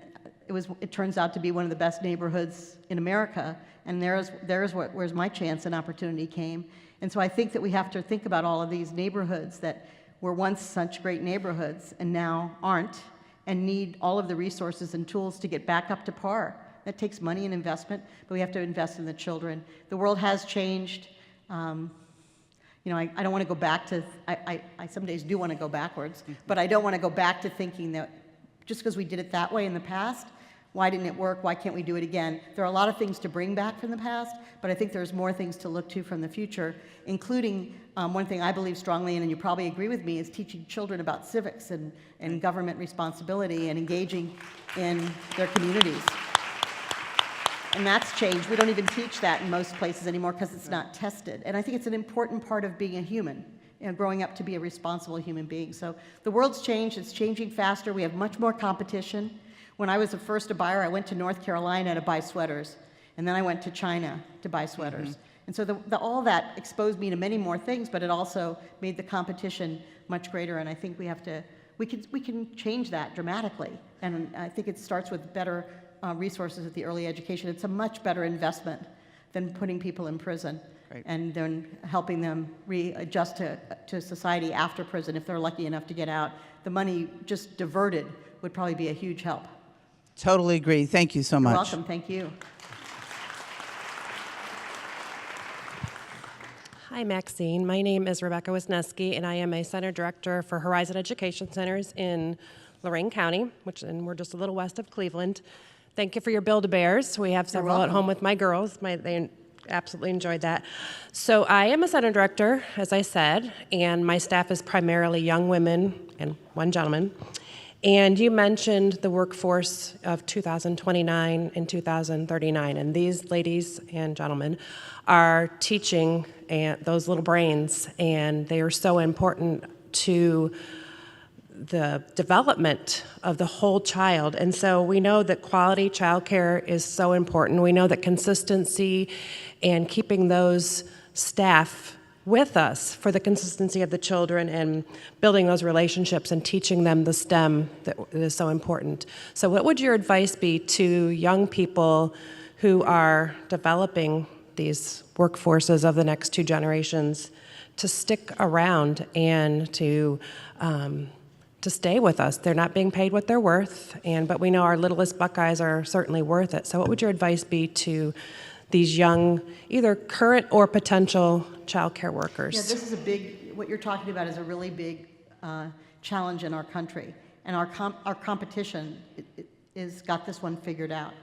it turns out to be one of the best neighborhoods in America, and where's my chance and opportunity came. And so I think that we have to think about all of these neighborhoods that were once such great neighborhoods and now aren't, and need all of the resources and tools to get back up to par. That takes money and investment, but we have to invest in the children. The world has changed. You know, I don't want to go back to, I some days do want to go backwards, but I don't want to go back to thinking that just because we did it that way in the past, why didn't it work? Why can't we do it again? There are a lot of things to bring back from the past, but I think there's more things to look to from the future, including one thing I believe strongly in, and you probably agree with me, is teaching children about civics and government responsibility and engaging in their communities. And that's changed. We don't even teach that in most places anymore because it's not tested. And I think it's an important part of being a human, you know, growing up to be a responsible human being. So the world's changed. It's changing faster. We have much more competition. When I was the first to buyer, I went to North Carolina to buy sweaters. And then I went to China to buy sweaters. And so all that exposed me to many more things, but it also made the competition much greater. And I think we can change that dramatically. And I think it starts with better resources at the early education. It's a much better investment than putting people in prison. Right. And then helping them readjust to society after prison if they're lucky enough to get out. The money just diverted would probably be a huge help. Totally agree. Thank you so much. You're welcome. Thank you. Hi, Maxine. My name is Rebecca Wisniewski, and I am a Center Director for Horizon Education Centers in Lorain County, and we're just a little west of Cleveland. Thank you for your Build-A-Bears. We have several at home with my girls. They absolutely enjoyed that. So I am a Center Director, as I said, and my staff is primarily young women and one gentleman. And you mentioned the workforce of 2029 and 2039, and these ladies and gentlemen are teaching those little brains, and they are so important to the development of the whole child. And so we know that quality childcare is so important. We know that consistency and keeping those staff with us for the consistency of the children and building those relationships and teaching them the STEM that is so important. So what would your advice be to young people who are developing these workforces of the next two generations to stick around and to stay with us? They're not being paid what they're worth, but we know our littlest Buckeyes are certainly worth it. So what would your advice be to these young, either current or potential child care workers? Yeah, this is what you're talking about is a really big challenge in our country. And our competition is got this one figured out.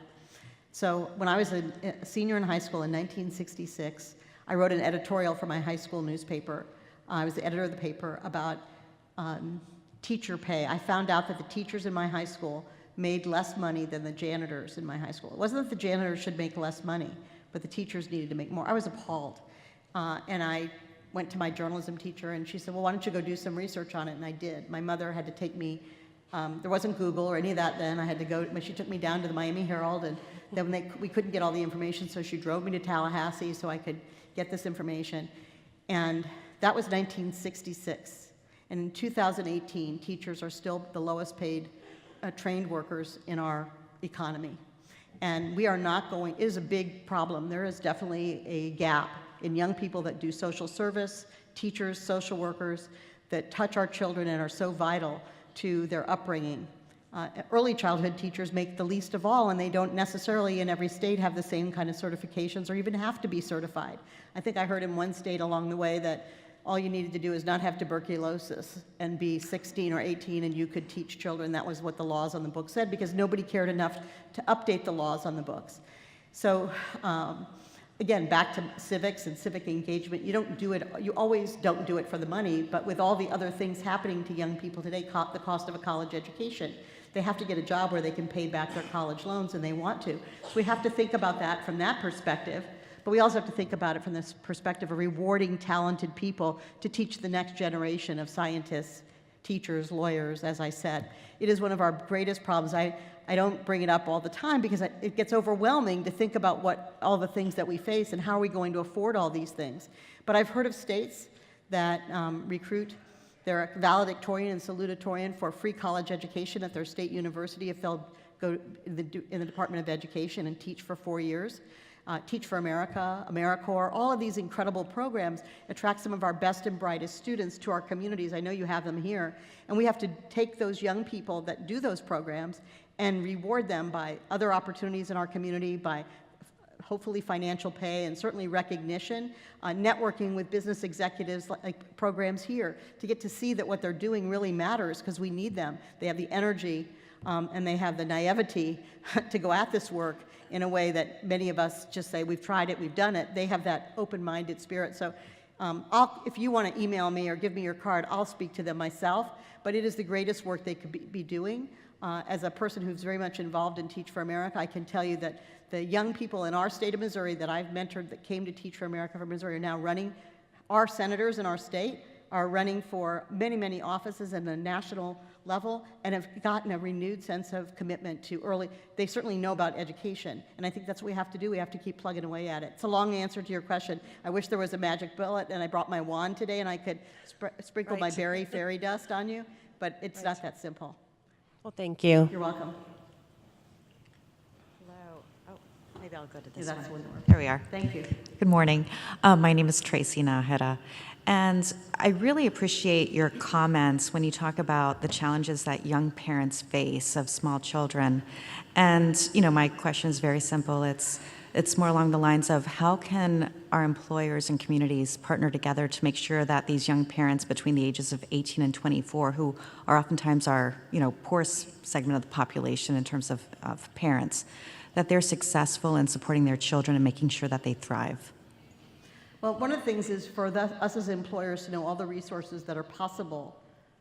So when I was a senior in high school in 1966, I wrote an editorial for my high school newspaper. I was the editor of the paper about teacher pay. I found out that the teachers in my high school made less money than the janitors in my high school. It wasn't that the janitors should make less money, but the teachers needed to make more. I was appalled. And I went to my journalism teacher, and she said, well, why don't you go do some research on it? And I did. My mother had to take me, there wasn't Google or any of that then. I had to go, but she took me down to the Miami Herald, and then we couldn't get all the information, so she drove me to Tallahassee so I could get this information. And that was 1966. And in 2018, teachers are still the lowest paid trained workers in our economy. And we are not going, it is a big problem. There is definitely a gap in young people that do social service, teachers, social workers, that touch our children and are so vital to their upbringing. Early childhood teachers make the least of all, and they don't necessarily in every state have the same kind of certifications or even have to be certified. I think I heard in one state along the way that all you needed to do is not have tuberculosis and be 16 or 18 and you could teach children. That was what the laws on the book said, because nobody cared enough to update the laws on the books. So again, back to civics and civic engagement, you always don't do it for the money, but with all the other things happening to young people today, the cost of a college education, they have to get a job where they can pay back their college loans, and they want to. So we have to think about that from that perspective. But we also have to think about it from this perspective of rewarding talented people to teach the next generation of scientists, teachers, lawyers, as I said. It is one of our greatest problems. I don't bring it up all the time because it gets overwhelming to think about all the things that we face and how are we going to afford all these things. But I've heard of states that recruit their valedictorian and salutatorian for free college education at their state university if they'll go in the Department of Education and teach for 4 years. Teach for America, AmeriCorps, all of these incredible programs attract some of our best and brightest students to our communities. I know you have them here. And we have to take those young people that do those programs and reward them by other opportunities in our community, by hopefully financial pay and certainly recognition, networking with business executives like programs here to get to see that what they're doing really matters because we need them. They have the energy and they have the naivety to go at this work in a way that many of us just say, we've tried it, we've done it. They have that open-minded spirit. So if you want to email me or give me your card, I'll speak to them myself. But it is the greatest work they could be doing. As a person who's very much involved in Teach for America, I can tell you that the young people in our state of Missouri that I've mentored that came to Teach for America from Missouri are now running. Our senators in our state are running for many, many offices at the national level and have gotten a renewed sense of commitment to early. They certainly know about education, and I think that's what we have to do. We have to keep plugging away at it. It's a long answer to your question. I wish there was a magic bullet, and I brought my wand today, and I could sprinkle my berry fairy dust on you, but it's not that simple. Well, thank you. You're welcome. Hello. Oh, maybe I'll go to this Yeah, that's one. one more. There we are. Thank you. Good morning. My name is Tracy Naheda, and I really appreciate your comments when you talk about the challenges that young parents face of small children. And, you know, my question is very simple. It's more along the lines of how can our employers and communities partner together to make sure that these young parents between the ages of 18 and 24, who are oftentimes our, poorest segment of the population in terms of parents, that they're successful in supporting their children and making sure that they thrive? Well, one of the things is for us as employers to know all the resources that are possible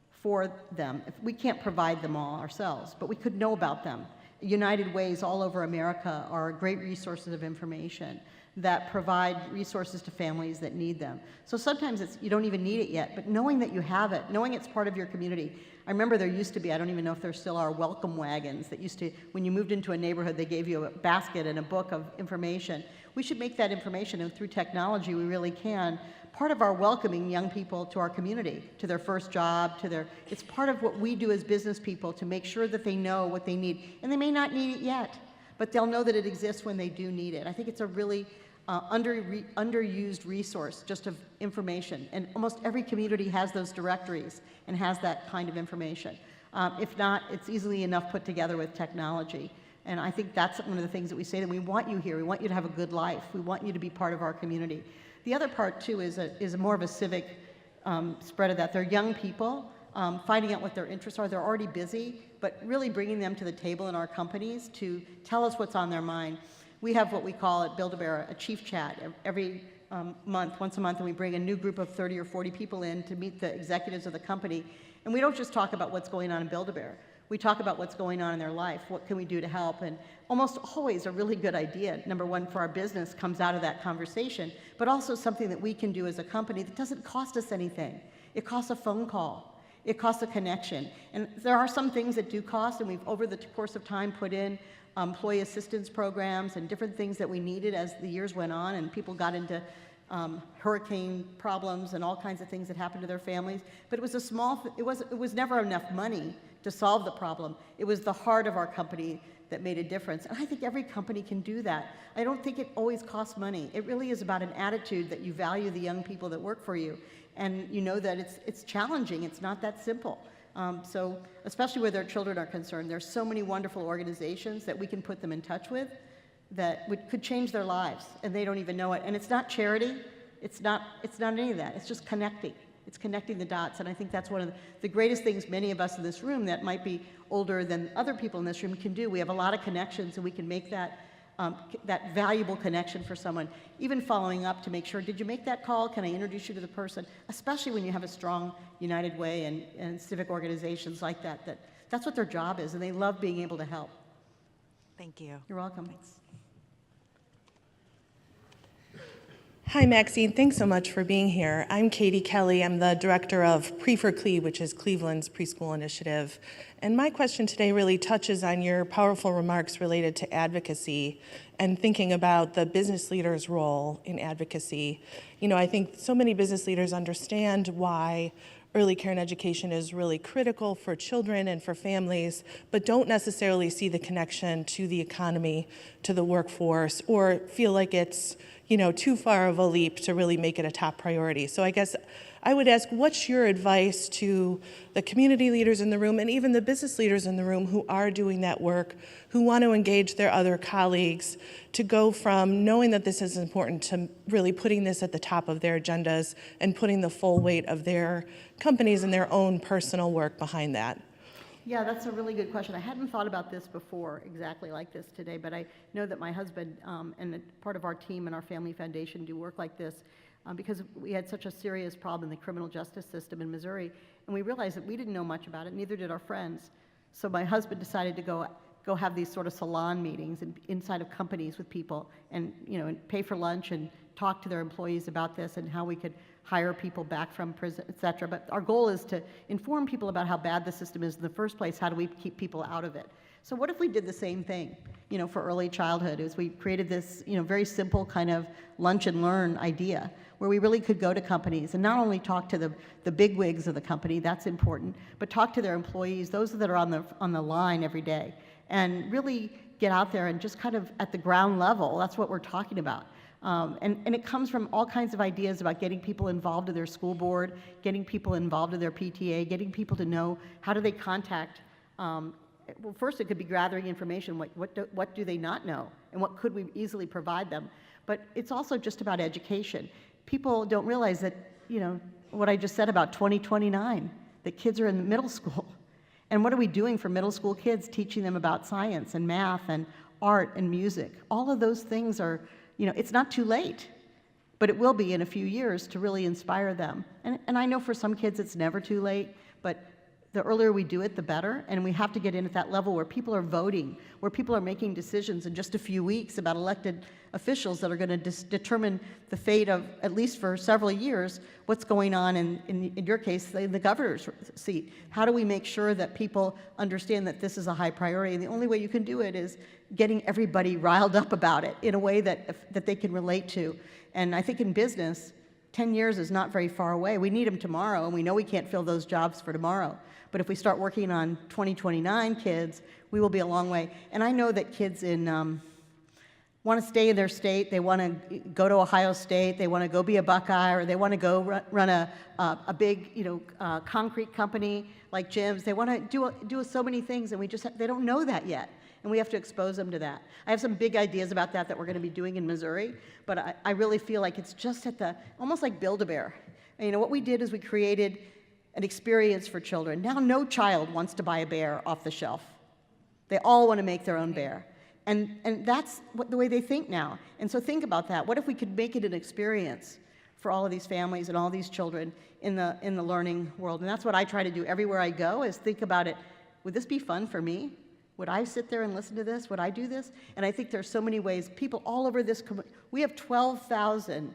for them. If we can't provide them all ourselves, but we could know about them. United Ways all over America are great resources of information that provide resources to families that need them. So sometimes you don't even need it yet, but knowing that you have it, knowing it's part of your community. I remember there used to be, I don't even know if there still are, welcome wagons that used to, when you moved into a neighborhood, they gave you a basket and a book of information. We should make that information, and through technology we really can, part of our welcoming young people to our community, to their first job, it's part of what we do as business people to make sure that they know what they need. And they may not need it yet, but they'll know that it exists when they do need it. I think it's a really underused resource just of information. And almost every community has those directories and has that kind of information. If not, it's easily enough put together with technology. And I think that's one of the things that we say, that we want you here. We want you to have a good life. We want you to be part of our community. The other part, too, is more of a civic spread of that. They're young people, finding out what their interests are. They're already busy, but really bringing them to the table in our companies to tell us what's on their mind. We have what we call at Build-A-Bear a chief chat every month, once a month, and we bring a new group of 30 or 40 people in to meet the executives of the company. And we don't just talk about what's going on in Build-A-Bear. We talk about what's going on in their life, what can we do to help, and almost always a really good idea, number one, for our business comes out of that conversation, but also something that we can do as a company that doesn't cost us anything. It costs a phone call. It costs a connection. And there are some things that do cost, and we've, over the course of time, put in employee assistance programs and different things that we needed as the years went on, and people got into hurricane problems and all kinds of things that happened to their families. But it was it was never enough money to solve the problem. It was the heart of our company that made a difference. And I think every company can do that. I don't think it always costs money. It really is about an attitude that you value the young people that work for you. And you know that it's challenging. It's not that simple. So especially where their children are concerned, there's so many wonderful organizations that we can put them in touch with that could change their lives, and they don't even know it. And it's not charity. It's not any of that. It's just connecting. It's connecting the dots, and I think that's one of the greatest things many of us in this room that might be older than other people in this room can do. We have a lot of connections, and we can make that valuable connection for someone. Even following up to make sure, did you make that call? Can I introduce you to the person? Especially when you have a strong United Way and civic organizations like that, that's what their job is, and they love being able to help. Thank you. You're welcome. Thanks. Hi, Maxine. Thanks so much for being here. I'm Katie Kelly. I'm the director of Pre4Cle, which is Cleveland's preschool initiative. And my question today really touches on your powerful remarks related to advocacy and thinking about the business leader's role in advocacy. You know, I think so many business leaders understand why early care and education is really critical for children and for families, but don't necessarily see the connection to the economy, to the workforce, or feel like it's, too far of a leap to really make it a top priority. So I guess I would ask, what's your advice to the community leaders in the room and even the business leaders in the room who are doing that work, who want to engage their other colleagues to go from knowing that this is important to really putting this at the top of their agendas and putting the full weight of their companies and their own personal work behind that? Yeah, that's a really good question. I hadn't thought about this before exactly like this today, but I know that my husband and part of our team and our family foundation do work like this because we had such a serious problem in the criminal justice system in Missouri, and we realized that we didn't know much about it, neither did our friends. So my husband decided to go have these sort of salon meetings inside of companies with people and, and pay for lunch and talk to their employees about this and how we could hire people back from prison, et cetera. But our goal is to inform people about how bad the system is in the first place. How do we keep people out of it? So what if we did the same thing, for early childhood, is we created this, very simple kind of lunch and learn idea where we really could go to companies and not only talk to the bigwigs of the company, that's important, but talk to their employees, those that are on the line every day, and really get out there and just kind of at the ground level, that's what we're talking about. And it comes from all kinds of ideas about getting people involved in their school board, getting people involved in their PTA, getting people to know how do they contact. Well, first it could be gathering information, what do they not know, and what could we easily provide them. But it's also just about education. People don't realize that, what I just said about 2029, that kids are in middle school. And what are we doing for middle school kids, teaching them about science and math and art and music? All of those things are, it's not too late, but it will be in a few years to really inspire them. And I know for some kids it's never too late, but the earlier we do it, the better, and we have to get in at that level where people are voting, where people are making decisions in just a few weeks about elected officials that are going to determine the fate of, at least for several years, what's going on in your case, in the governor's seat. How do we make sure that people understand that this is a high priority? And the only way you can do it is getting everybody riled up about it in a way that they can relate to. And I think in business, 10 years is not very far away. We need them tomorrow, and we know we can't fill those jobs for tomorrow. But if we start working on 2029 kids, we will be a long way. And I know that kids want to stay in their state. They want to go to Ohio State. They want to go be a Buckeye, or they want to go run a big, concrete company like Jim's. They want to do so many things, and they don't know that yet. And we have to expose them to that. I have some big ideas about that we're going to be doing in Missouri, but I really feel like it's just almost like Build-A-Bear. And, what we did is we created an experience for children. Now no child wants to buy a bear off the shelf. They all want to make their own bear. And that's the way they think now. And so think about that. What if we could make it an experience for all of these families and all these children in the learning world? And that's what I try to do everywhere I go, is think about it. Would this be fun for me? Would I sit there and listen to this? Would I do this? And I think there's so many ways. People all over this, we have 16,000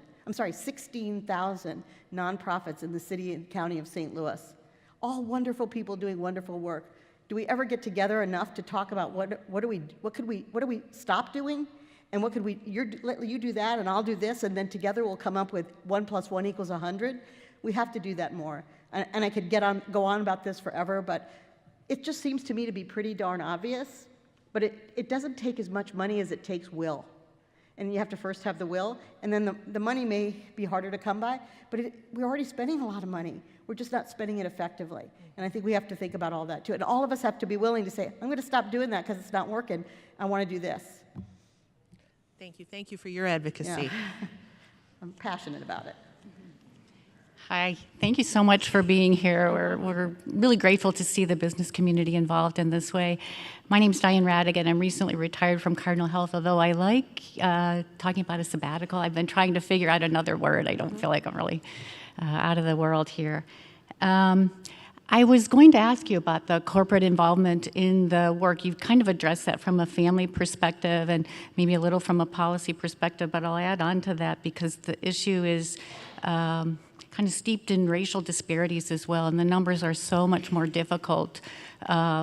nonprofits in the city and county of St. Louis. All wonderful people doing wonderful work. Do we ever get together enough to talk about what do we stop doing? And what could you do that and I'll do this, and then together we'll come up with 1 + 1 = 100? We have to do that more. And I could go on about this forever, but it just seems to me to be pretty darn obvious, but it doesn't take as much money as it takes will. And you have to first have the will, and then the money may be harder to come by, but we're already spending a lot of money. We're just not spending it effectively. And I think we have to think about all that too. And all of us have to be willing to say, I'm going to stop doing that because it's not working. I want to do this. Thank you. Thank you for your advocacy. Yeah. I'm passionate about it. Hi, thank you so much for being here. We're really grateful to see the business community involved in this way. My name's Diane Radigan. I'm recently retired from Cardinal Health, although I like talking about a sabbatical. I've been trying to figure out another word. I don't feel like I'm really out of the world here. I was going to ask you about the corporate involvement in the work. You've kind of addressed that from a family perspective and maybe a little from a policy perspective, but I'll add on to that because the issue is kind of steeped in racial disparities as well, and the numbers are so much more difficult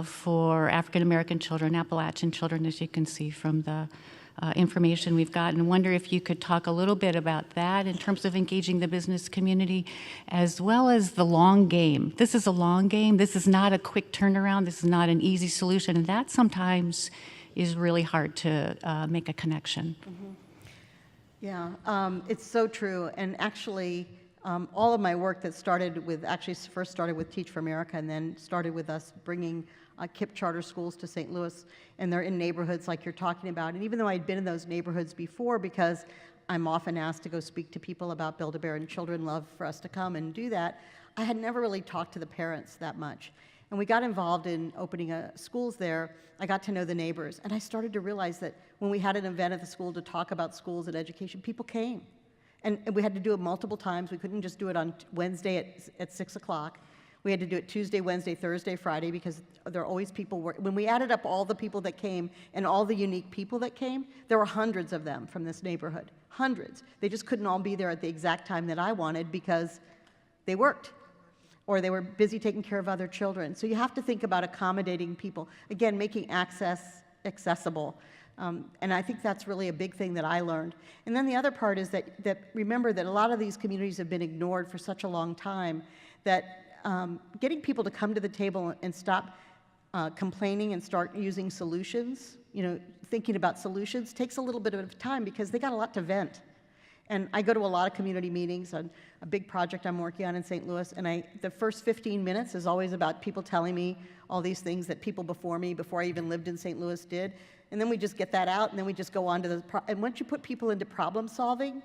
for African American children, Appalachian children, as you can see from the information we've got. And I wonder if you could talk a little bit about that in terms of engaging the business community, as well as the long game. This is a long game. This is not a quick turnaround. This is not an easy solution, and that sometimes is really hard to make a connection. Mm-hmm. Yeah, it's so true. And actually, all of my work that started with, actually first started with Teach for America and then started with us bringing KIPP charter schools to St. Louis, and they're in neighborhoods like you're talking about. And even though I'd been in those neighborhoods before, because I'm often asked to go speak to people about Build-A-Bear, and children love for us to come and do that, I had never really talked to the parents that much. And we got involved in opening schools there. I got to know the neighbors, and I started to realize that when we had an event at the school to talk about schools and education, people came. And we had to do it multiple times. We couldn't just do it on Wednesday at 6 o'clock. We had to do it Tuesday, Wednesday, Thursday, Friday, because there are always people when we added up all the people that came and all the unique people that came, there were hundreds of them from this neighborhood, hundreds. They just couldn't all be there at the exact time that I wanted because they worked or they were busy taking care of other children. So you have to think about accommodating people. Again, making access accessible. And I think that's really a big thing that I learned. And then the other part is that remember that a lot of these communities have been ignored for such a long time that getting people to come to the table and stop complaining and start using solutions, thinking about solutions, takes a little bit of time because they got a lot to vent. And I go to a lot of community meetings on a big project I'm working on in St. Louis, and the first 15 minutes is always about people telling me all these things that people before me, before I even lived in St. Louis, did. And then we just get that out, and then we just go on to and once you put people into problem solving,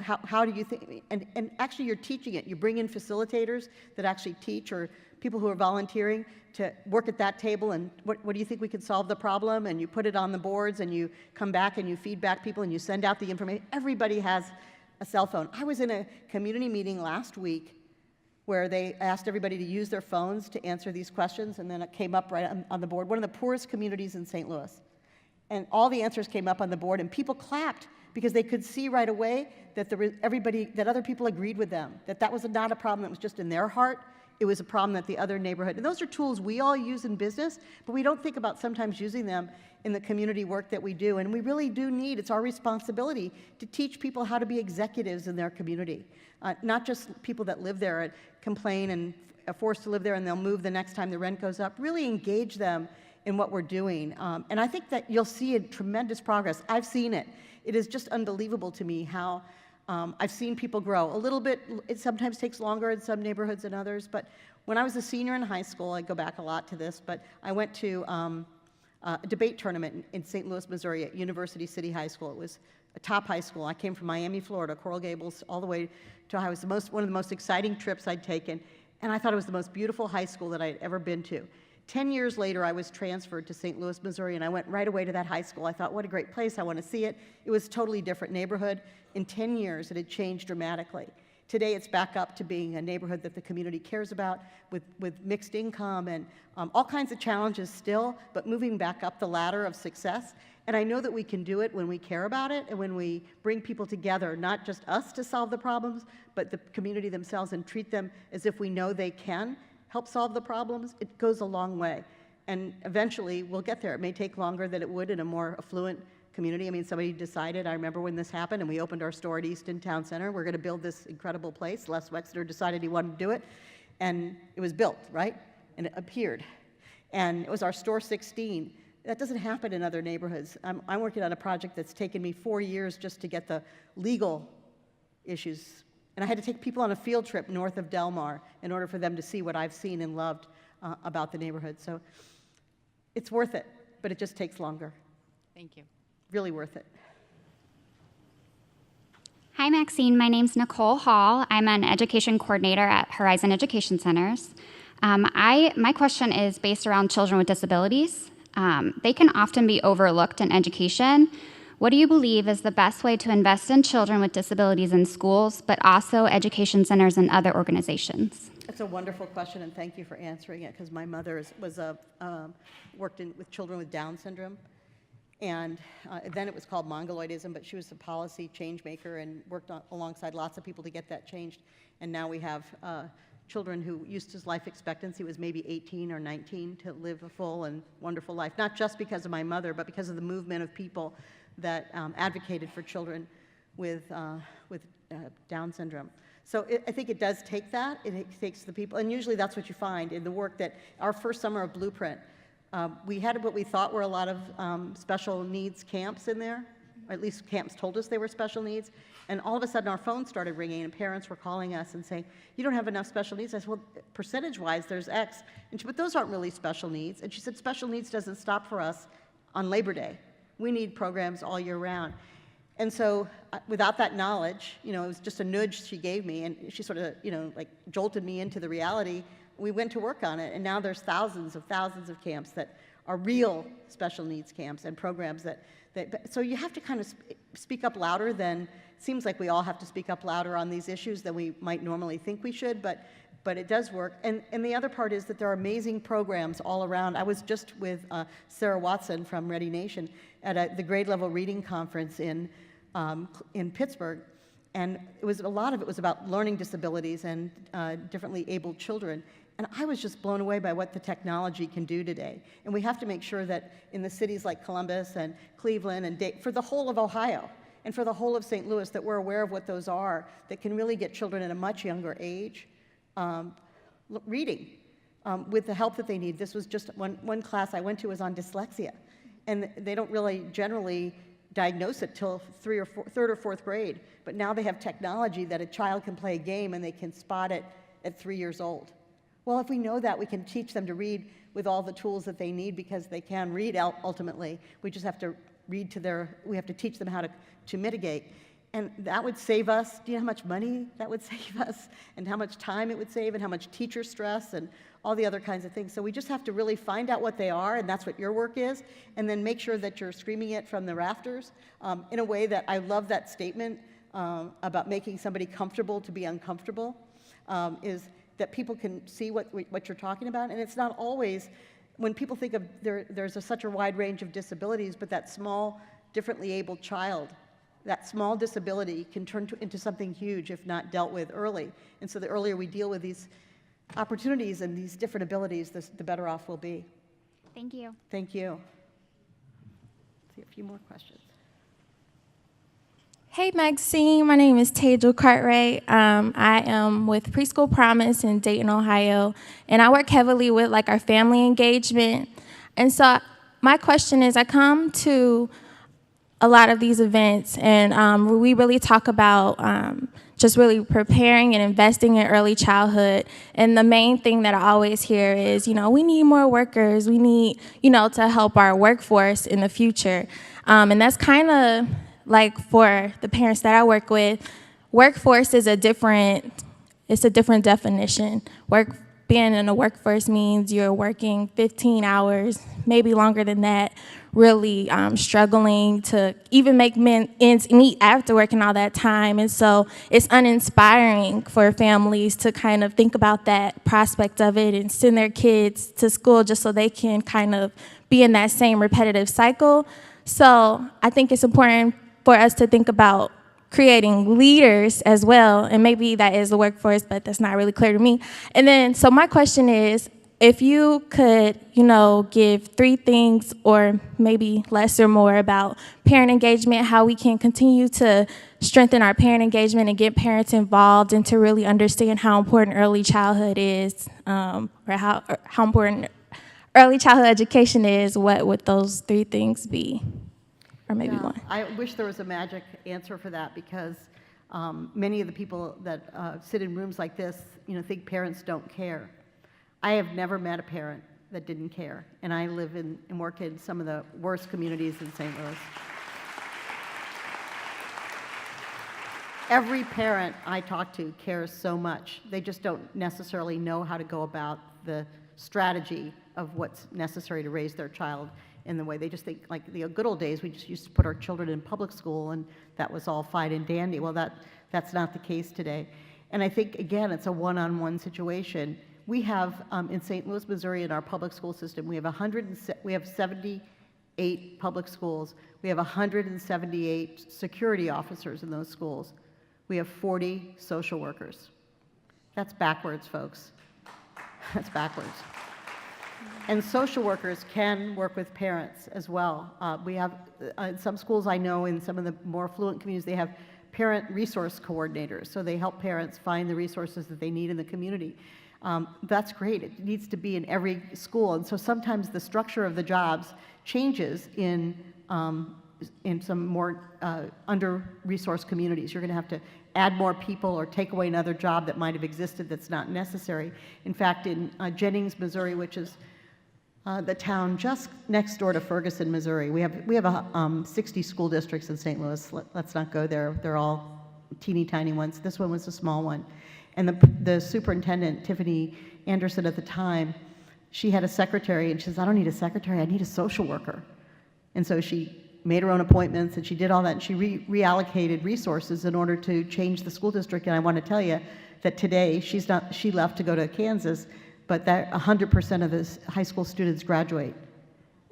how do you think, and actually you're teaching it. You bring in facilitators that actually teach, or people who are volunteering to work at that table, and what do you think we could solve the problem? And you put it on the boards, and you come back and you feedback people, and you send out the information. Everybody has a cell phone. I was in a community meeting last week where they asked everybody to use their phones to answer these questions, and then it came up right on the board. One of the poorest communities in St. Louis. And all the answers came up on the board, and people clapped because they could see right away that that other people agreed with them, that was not a problem that was just in their heart. It was a problem that the other neighborhood, and those are tools we all use in business, but we don't think about sometimes using them in the community work that we do. And we really do it's our responsibility to teach people how to be executives in their community, not just people that live there and complain and are forced to live there and they'll move the next time the rent goes up. Really engage them in what we're doing. And I think that you'll see a tremendous progress. I've seen it. It is just unbelievable to me how I've seen people grow. A little bit, it sometimes takes longer in some neighborhoods than others, but when I was a senior in high school, I go back a lot to this, but I went to a debate tournament in St. Louis, Missouri at University City High School. It was a top high school. I came from Miami, Florida, Coral Gables, all the way to Ohio. It was one of the most exciting trips I'd taken, and I thought it was the most beautiful high school that I'd ever been to. 10 years later, I was transferred to St. Louis, Missouri, and I went right away to that high school. I thought, what a great place, I want to see it. It was a totally different neighborhood. In 10 years, it had changed dramatically. Today, it's back up to being a neighborhood that the community cares about with mixed income and all kinds of challenges still, but moving back up the ladder of success. And I know that we can do it when we care about it and when we bring people together, not just us to solve the problems, but the community themselves, and treat them as if we know they can help solve the problems. It goes a long way. And eventually, we'll get there. It may take longer than it would in a more affluent community. I mean, somebody decided, I remember when this happened, and we opened our store at Easton Town Center. We're going to build this incredible place. Les Wexner decided he wanted to do it, and it was built, right? And it appeared. And it was our store 16. That doesn't happen in other neighborhoods. I'm working on a project that's taken me 4 years just to get the legal issues. And I had to take people on a field trip north of Del Mar in order for them to see what I've seen and loved about the neighborhood. So it's worth it, but it just takes longer. Thank you. Really worth it. Hi, Maxine. My name's Nicole Hall. I'm an education coordinator at Horizon Education Centers. My question is based around children with disabilities. They can often be overlooked in education. What do you believe is the best way to invest in children with disabilities in schools, but also education centers and other organizations? That's a wonderful question, and thank you for answering it, because my mother worked with children with Down syndrome. And then it was called Mongoloidism, but she was a policy change maker and worked alongside lots of people to get that changed. And now we have children who used his life expectancy was maybe 18 or 19 to live a full and wonderful life, not just because of my mother, but because of the movement of people that advocated for children with Down syndrome. So I think it does take that. It takes the people, and usually that's what you find in the work that our first summer of Blueprint, we had what we thought were a lot of special needs camps in there, or at least camps told us they were special needs, and all of a sudden our phones started ringing and parents were calling us and saying, you don't have enough special needs. I said, well, percentage-wise, there's X. And she, but those aren't really special needs. And she said, special needs doesn't stop for us on Labor Day. We need programs all year round. And so without that knowledge, it was just a nudge she gave me, and she sort of, like jolted me into the reality. We went to work on it, and now there's thousands of camps that are real special needs camps and programs so you have to kind of speak up louder than, it seems like we all have to speak up louder on these issues than we might normally think we should, but it does work. And the other part is that there are amazing programs all around. I was just with Sarah Watson from Ready Nation at the grade level reading conference in Pittsburgh, and a lot of it was about learning disabilities and differently abled children. And I was just blown away by what the technology can do today. And we have to make sure that in the cities like Columbus and Cleveland and for the whole of Ohio and for the whole of St. Louis, that we're aware of what those are that can really get children at a much younger age reading with the help that they need. This was just one class I went to was on dyslexia. And they don't really generally diagnose it till third or fourth grade. But now they have technology that a child can play a game and they can spot it at 3 years old. Well, if we know that, we can teach them to read with all the tools that they need because they can read ultimately. We just have to read we have to teach them how to mitigate. And that would save us, do you know how much money that would save us? And how much time it would save and how much teacher stress and all the other kinds of things. So we just have to really find out what they are, and that's what your work is, and then make sure that you're screaming it from the rafters in a way that I love that statement about making somebody comfortable to be uncomfortable, is that people can see what you're talking about. And it's not always, when people think of, there's such a wide range of disabilities, but that small, differently abled child, that small disability can turn into something huge if not dealt with early. And so the earlier we deal with these opportunities and these different abilities, the better off we'll be. Thank you. Thank you. Let's see a few more questions. Hey Maxine, my name is Tejal Cartwright. I am with Preschool Promise in Dayton, Ohio, and I work heavily with our family engagement. And so my question is, I come to a lot of these events, and we really talk about just really preparing and investing in early childhood. And the main thing that I always hear is, we need more workers. We need, to help our workforce in the future. And that's kind of for the parents that I work with, workforce is a different definition. Being in a workforce means you're working 15 hours, maybe longer than that, really struggling to even make ends meet after working all that time. And so it's uninspiring for families to kind of think about that prospect of it and send their kids to school just so they can kind of be in that same repetitive cycle. So I think it's important for us to think about creating leaders as well, and maybe that is the workforce, but that's not really clear to me. And then, so my question is, if you could, give 3 things or maybe less or more about parent engagement, how we can continue to strengthen our parent engagement and get parents involved and to really understand how important early childhood is, or how important early childhood education is, what would those 3 things be? Or maybe one. I wish there was a magic answer for that because many of the people that sit in rooms like this, think parents don't care. I have never met a parent that didn't care, and I live and work in some of the worst communities in St. Louis. Every parent I talk to cares so much. They just don't necessarily know how to go about the strategy of what's necessary to raise their child in the way. They just think, like the good old days, we just used to put our children in public school and that was all fine and dandy. Well, that's not the case today. And I think, again, it's a one-on-one situation. We have, in St. Louis, Missouri, in our public school system, we have 70 8 public schools. We have 178 security officers in those schools. We have 40 social workers. That's backwards, folks. That's backwards. And social workers can work with parents as well. We have, in some schools I know, in some of the more affluent communities, they have parent resource coordinators. So they help parents find the resources that they need in the community. That's great. It needs to be in every school. And so sometimes the structure of the jobs changes in some more under-resourced communities. You're going to have to add more people or take away another job that might have existed that's not necessary. In fact, in Jennings, Missouri, which is the town just next door to Ferguson, Missouri, we have 60 school districts in St. Louis. Let's not go there. They're all teeny tiny ones. This one was a small one. And the superintendent, Tiffany Anderson at the time, she had a secretary, and she says, I don't need a secretary, I need a social worker. And so she made her own appointments, and she did all that, and she reallocated resources in order to change the school district. And I want to tell you that today, she left to go to Kansas, but that 100% of the high school students graduate.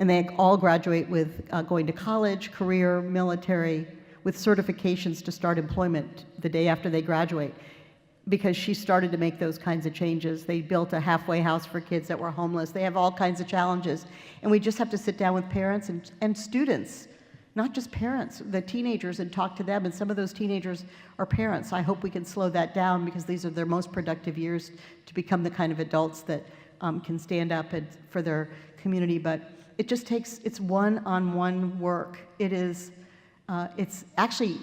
And they all graduate with going to college, career, military, with certifications to start employment the day after they graduate, because she started to make those kinds of changes. They built a halfway house for kids that were homeless. They have all kinds of challenges. And we just have to sit down with parents and students, not just parents, the teenagers, and talk to them. And some of those teenagers are parents. I hope we can slow that down, because these are their most productive years to become the kind of adults that can stand up for their community. But it just takes, it's one-on-one work. It's actually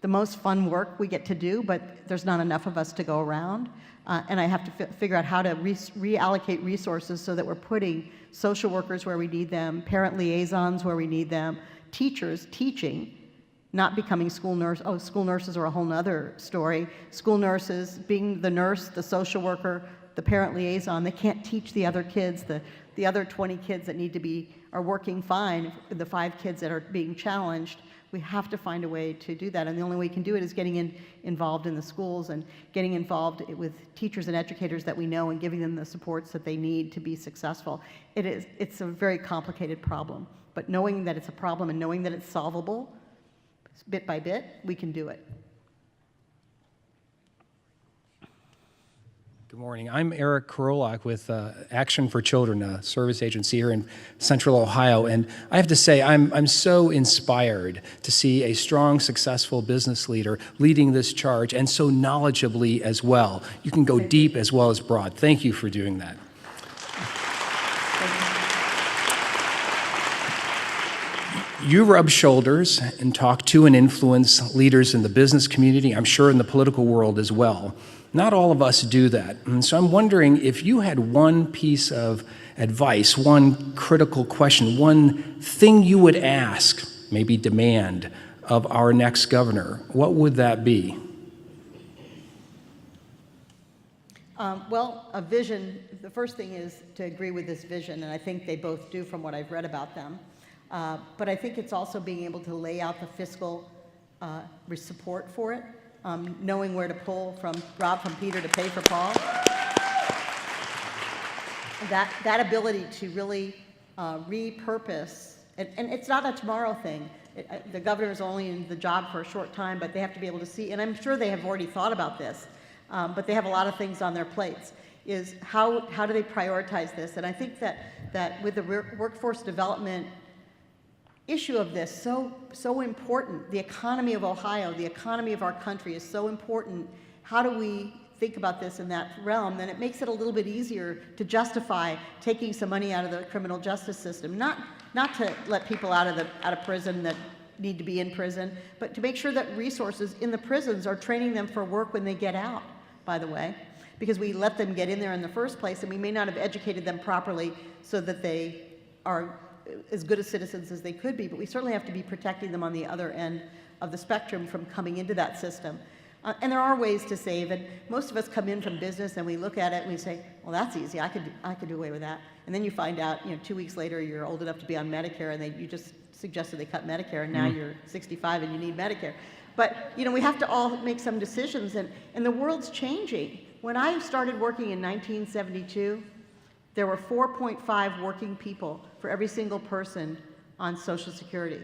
the most fun work we get to do, but there's not enough of us to go around. And I have to figure out how to reallocate resources so that we're putting social workers where we need them, parent liaisons where we need them, teachers teaching, not becoming school nurse. Oh, school nurses are a whole nother story. School nurses, being the nurse, the social worker, the parent liaison, they can't teach the other kids, the other 20 kids that are working fine, the 5 kids that are being challenged. We have to find a way to do that, and the only way we can do it is getting involved in the schools and getting involved with teachers and educators that we know and giving them the supports that they need to be successful. It's a very complicated problem, but knowing that it's a problem and knowing that it's solvable, bit by bit, we can do it. Good morning. I'm Eric Korolak with Action for Children, a service agency here in Central Ohio. And I have to say, I'm so inspired to see a strong, successful business leader leading this charge, and so knowledgeably as well. You can go deep as well as broad. Thank you for doing that. You rub shoulders and talk to and influence leaders in the business community, I'm sure in the political world as well. Not all of us do that. And so I'm wondering if you had one piece of advice, one critical question, one thing you would ask, maybe demand, of our next governor, what would that be? Well, a vision, the first thing is to agree with this vision, and I think they both do from what I've read about them. But I think it's also being able to lay out the fiscal support for it. Knowing where to rob from Peter to pay for Paul. That ability to really repurpose, and it's not a tomorrow thing. The governor is only in the job for a short time, but they have to be able to see, and I'm sure they have already thought about this, but they have a lot of things on their plates, is how do they prioritize this? And I think that with the workforce development issue of this, so important. The economy of Ohio, the economy of our country is so important. How do we think about this in that realm? Then it makes it a little bit easier to justify taking some money out of the criminal justice system. Not to let people out of prison that need to be in prison, but to make sure that resources in the prisons are training them for work when they get out, by the way, because we let them get in there in the first place, and we may not have educated them properly so that they are as good as citizens as they could be, but we certainly have to be protecting them on the other end of the spectrum from coming into that system. And there are ways to save, and most of us come in from business and we look at it and we say, well, that's easy, I could do away with that. And then you find out, 2 weeks later you're old enough to be on Medicare, and you just suggested they cut Medicare, and now you're 65 and you need Medicare. But we have to all make some decisions, and the world's changing. When I started working in 1972, there were 4.5 working people for every single person on Social Security.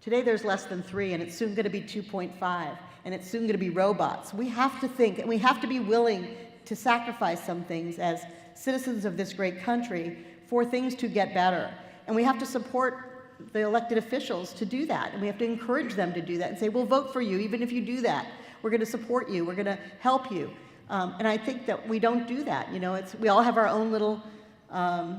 Today there's less than 3, and it's soon going to be 2.5, and it's soon going to be robots. We have to think, and we have to be willing to sacrifice some things as citizens of this great country for things to get better. And we have to support the elected officials to do that, and we have to encourage them to do that and say, we'll vote for you even if you do that. We're going to support you. We're going to help you. And I think that we don't do that. You know, we all have our own little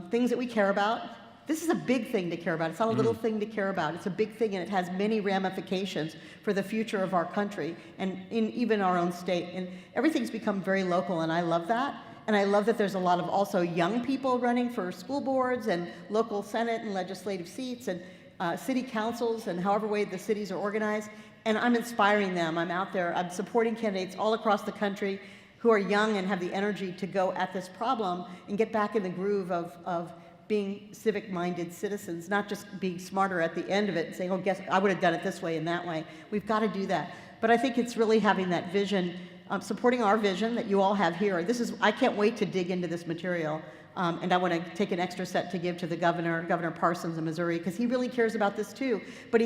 things that we care about. This is a big thing to care about. It's not a little thing to care about. It's a big thing, and it has many ramifications for the future of our country and in even our own state. And everything's become very local, and I love that. And I love that there's a lot of also young people running for school boards and local Senate and legislative seats and city councils and however way the cities are organized. And I'm inspiring them. I'm out there. I'm supporting candidates all across the country who are young and have the energy to go at this problem and get back in the groove of being civic-minded citizens, not just being smarter at the end of it and saying, oh, guess I would have done it this way and that way. We've got to do that. But I think it's really having that vision, supporting our vision that you all have here. I can't wait to dig into this material. And I want to take an extra set to give to the Governor Parsons of Missouri, because he really cares about this too. But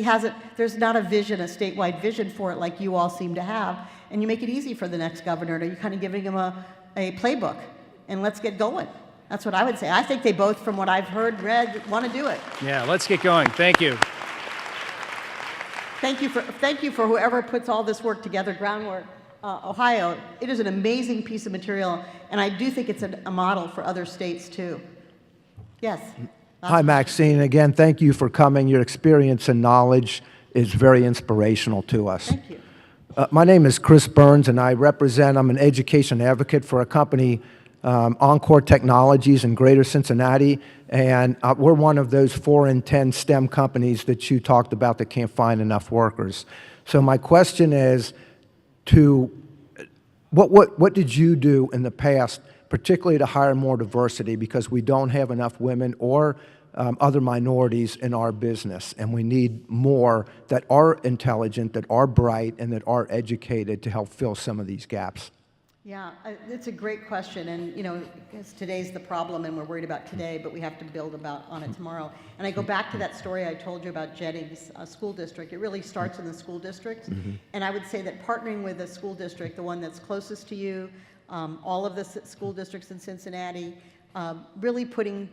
there's not a vision, a statewide vision for it like you all seem to have. And you make it easy for the next governor. You're kind of giving him a playbook, and let's get going. That's what I would say. I think they both, from what I've heard, read, want to do it. Yeah, let's get going. Thank you. Thank you for whoever puts all this work together, Groundwork. Ohio, it is an amazing piece of material, and I do think it's a model for other states too. Yes. Hi, Maxine. Again, thank you for coming. Your experience and knowledge is very inspirational to us. Thank you. My name is Chris Burns, and I'm an education advocate for a company, Encore Technologies in Greater Cincinnati, and we're one of those 4 in 10 STEM companies that you talked about that can't find enough workers. So my question is, what did you do in the past, particularly to hire more diversity, because we don't have enough women or other minorities in our business, and we need more that are intelligent, that are bright, and that are educated to help fill some of these gaps? Yeah, it's a great question, and you know, because today's the problem, and we're worried about today, but we have to build on it tomorrow. And I go back to that story I told you about Jennings School District. It really starts in the school district, and I would say that partnering with a school district, the one that's closest to you, all of the school districts in Cincinnati, really putting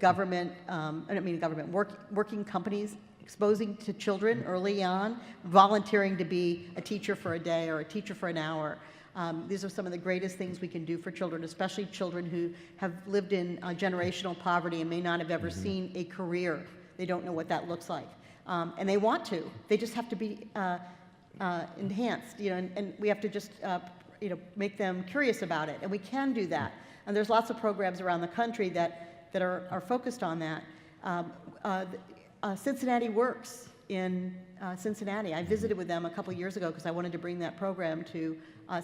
working companies, exposing to children early on, volunteering to be a teacher for a day or a teacher for an hour. These are some of the greatest things we can do for children, especially children who have lived in generational poverty and may not have ever seen a career. They don't know what that looks like. And they want to. They just have to be enhanced, you know, and we have to just make them curious about it. And we can do that. And there's lots of programs around the country that are focused on that. Cincinnati Works in Cincinnati. I visited with them a couple years ago because I wanted to bring that program to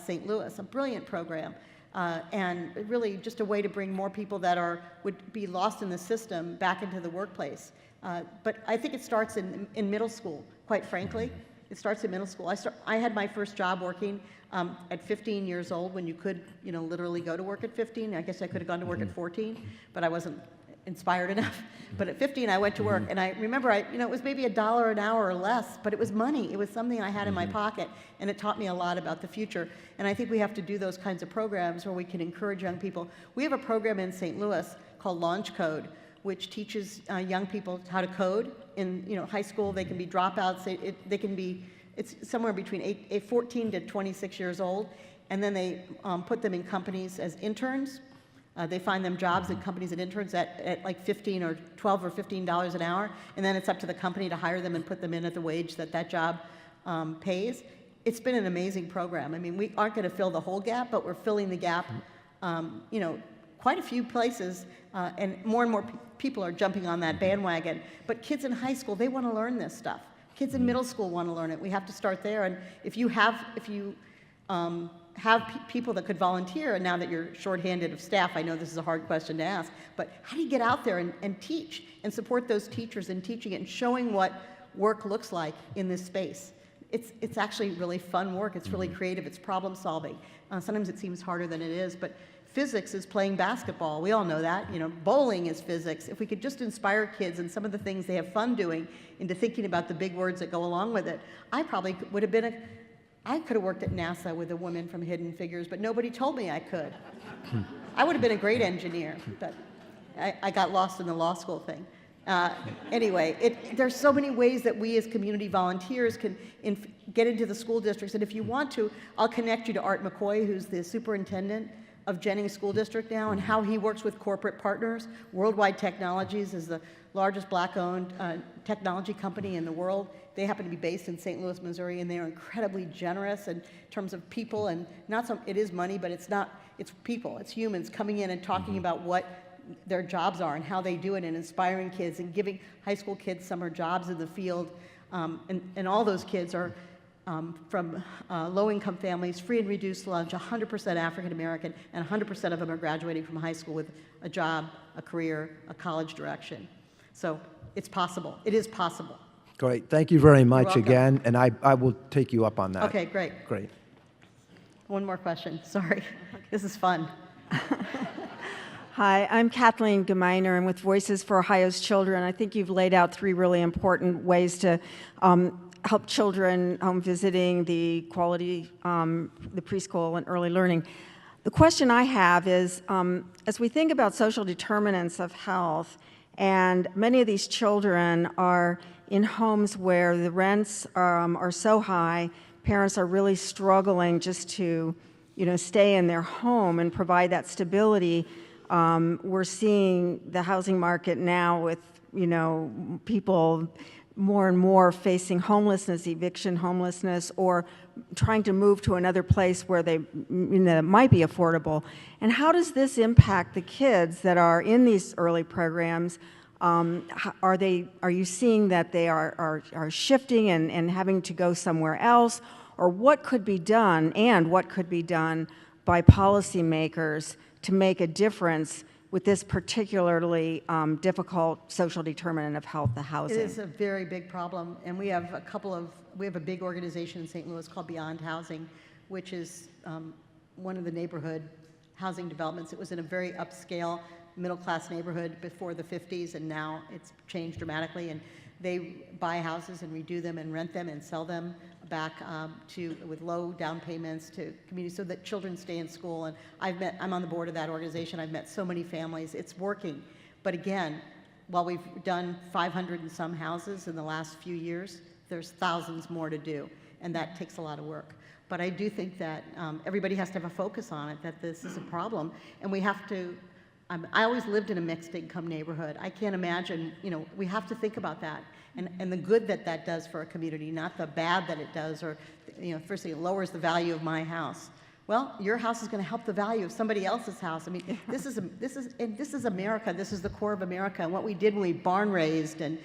St. Louis, a brilliant program, and really just a way to bring more people that would be lost in the system back into the workplace. But I think it starts in middle school, quite frankly. It starts in middle school. I had my first job working at 15 years old, when you could, literally go to work at 15. I guess I could have gone to work at 14, but I wasn't inspired enough. But at 15, I went to work, and I remember, it was maybe $1 an hour or less, but it was money. It was something I had in my pocket, and it taught me a lot about the future. And I think we have to do those kinds of programs where we can encourage young people. We have a program in St. Louis called Launch Code, which teaches young people how to code. In high school, they can be dropouts. It's somewhere between 14 to 26 years old, and then they put them in companies as interns. They find them jobs at companies and interns at like $15 or $12 or $15 an hour, and then it's up to the company to hire them and put them in at the wage that job pays. It's been an amazing program. I mean, we aren't going to fill the whole gap, but we're filling the gap, quite a few places, and more people are jumping on that bandwagon. But kids in high school, they want to learn this stuff. Kids in middle school want to learn it. We have to start there. And if you have people that could volunteer, and now that you're shorthanded of staff, I know this is a hard question to ask, but how do you get out there and teach and support those teachers in teaching it and showing what work looks like in this space? It's actually really fun work. It's really creative. It's problem solving. Sometimes it seems harder than it is, but physics is playing basketball. We all know that. You know, bowling is physics. If we could just inspire kids and some of the things they have fun doing into thinking about the big words that go along with it, I probably would have been I could have worked at NASA with a woman from Hidden Figures, but nobody told me I could. I would have been a great engineer, but I got lost in the law school thing. Anyway, there's so many ways that we as community volunteers can get into the school districts. And if you want to, I'll connect you to Art McCoy, who's the superintendent of Jennings School District now, and how he works with corporate partners. Worldwide Technologies is the largest black-owned technology company in the world. They happen to be based in St. Louis, Missouri, and they are incredibly generous in terms of people, and it is money, but it's people, it's humans coming in and talking about what their jobs are and how they do it, and inspiring kids and giving high school kids summer jobs in the field. And all those kids are from low-income families, free and reduced lunch, 100% African American, and 100% of them are graduating from high school with a job, a career, a college direction. So it's possible. It is possible. Great. Thank you very much welcome. again, and I will take you up on that. Okay, great. Great. One more question. Sorry. This is fun. Hi, I'm Kathleen Gemeiner. I'm with Voices for Ohio's Children. I think you've laid out 3 really important ways to help children home visiting, the quality, the preschool and early learning. The question I have is, as we think about social determinants of health, and many of these children are in homes where the rents are so high, parents are really struggling just to, stay in their home and provide that stability. We're seeing the housing market now with, people more and more facing homelessness, eviction homelessness, or trying to move to another place where they might be affordable. And how does this impact the kids that are in these early programs? Are you seeing that they are shifting and having to go somewhere else? Or what could be done, and what could be done by policymakers to make a difference with this particularly difficult social determinant of health, the housing? It is a very big problem, and we have a big organization in St. Louis called Beyond Housing, which is one of the neighborhood housing developments. It was in a very upscale, middle-class neighborhood before the 50s, and now it's changed dramatically, and they buy houses and redo them and rent them and sell them back with low down payments to communities so that children stay in school. And I'm on the board of that organization. I've met so many families. It's working. But again, while we've done 500 and some houses in the last few years, there's thousands more to do, and that takes a lot of work. But I do think that everybody has to have a focus on it, that this is a problem, and we have to. I always lived in a mixed income neighborhood. I can't imagine, we have to think about that and the good that that does for a community, not the bad that it does, or, firstly, it lowers the value of my house. Well, your house is going to help the value of somebody else's house. I mean, this is America. This is the core of America. And what we did when we barn raised and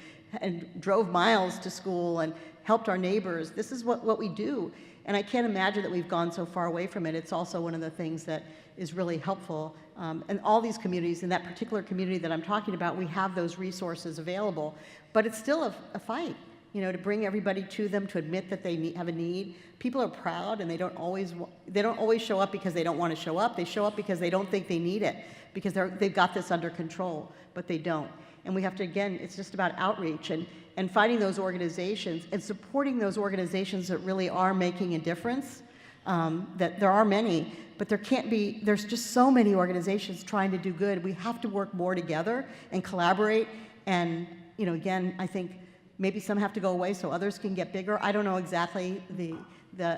drove miles to school and helped our neighbors, this is what we do. And I can't imagine that we've gone so far away from it. It's also one of the things that is really helpful. And all these communities, in that particular community that I'm talking about, we have those resources available. But it's still a fight, to bring everybody to them, to admit that they have a need. People are proud, and they don't always show up because they don't want to show up. They show up because they don't think they need it, because they've got this under control, but they don't. And we have to, again, it's just about outreach and finding those organizations and supporting those organizations that really are making a difference. That there are many, but there's just so many organizations trying to do good. We have to work more together and collaborate. And, again, I think maybe some have to go away so others can get bigger. I don't know exactly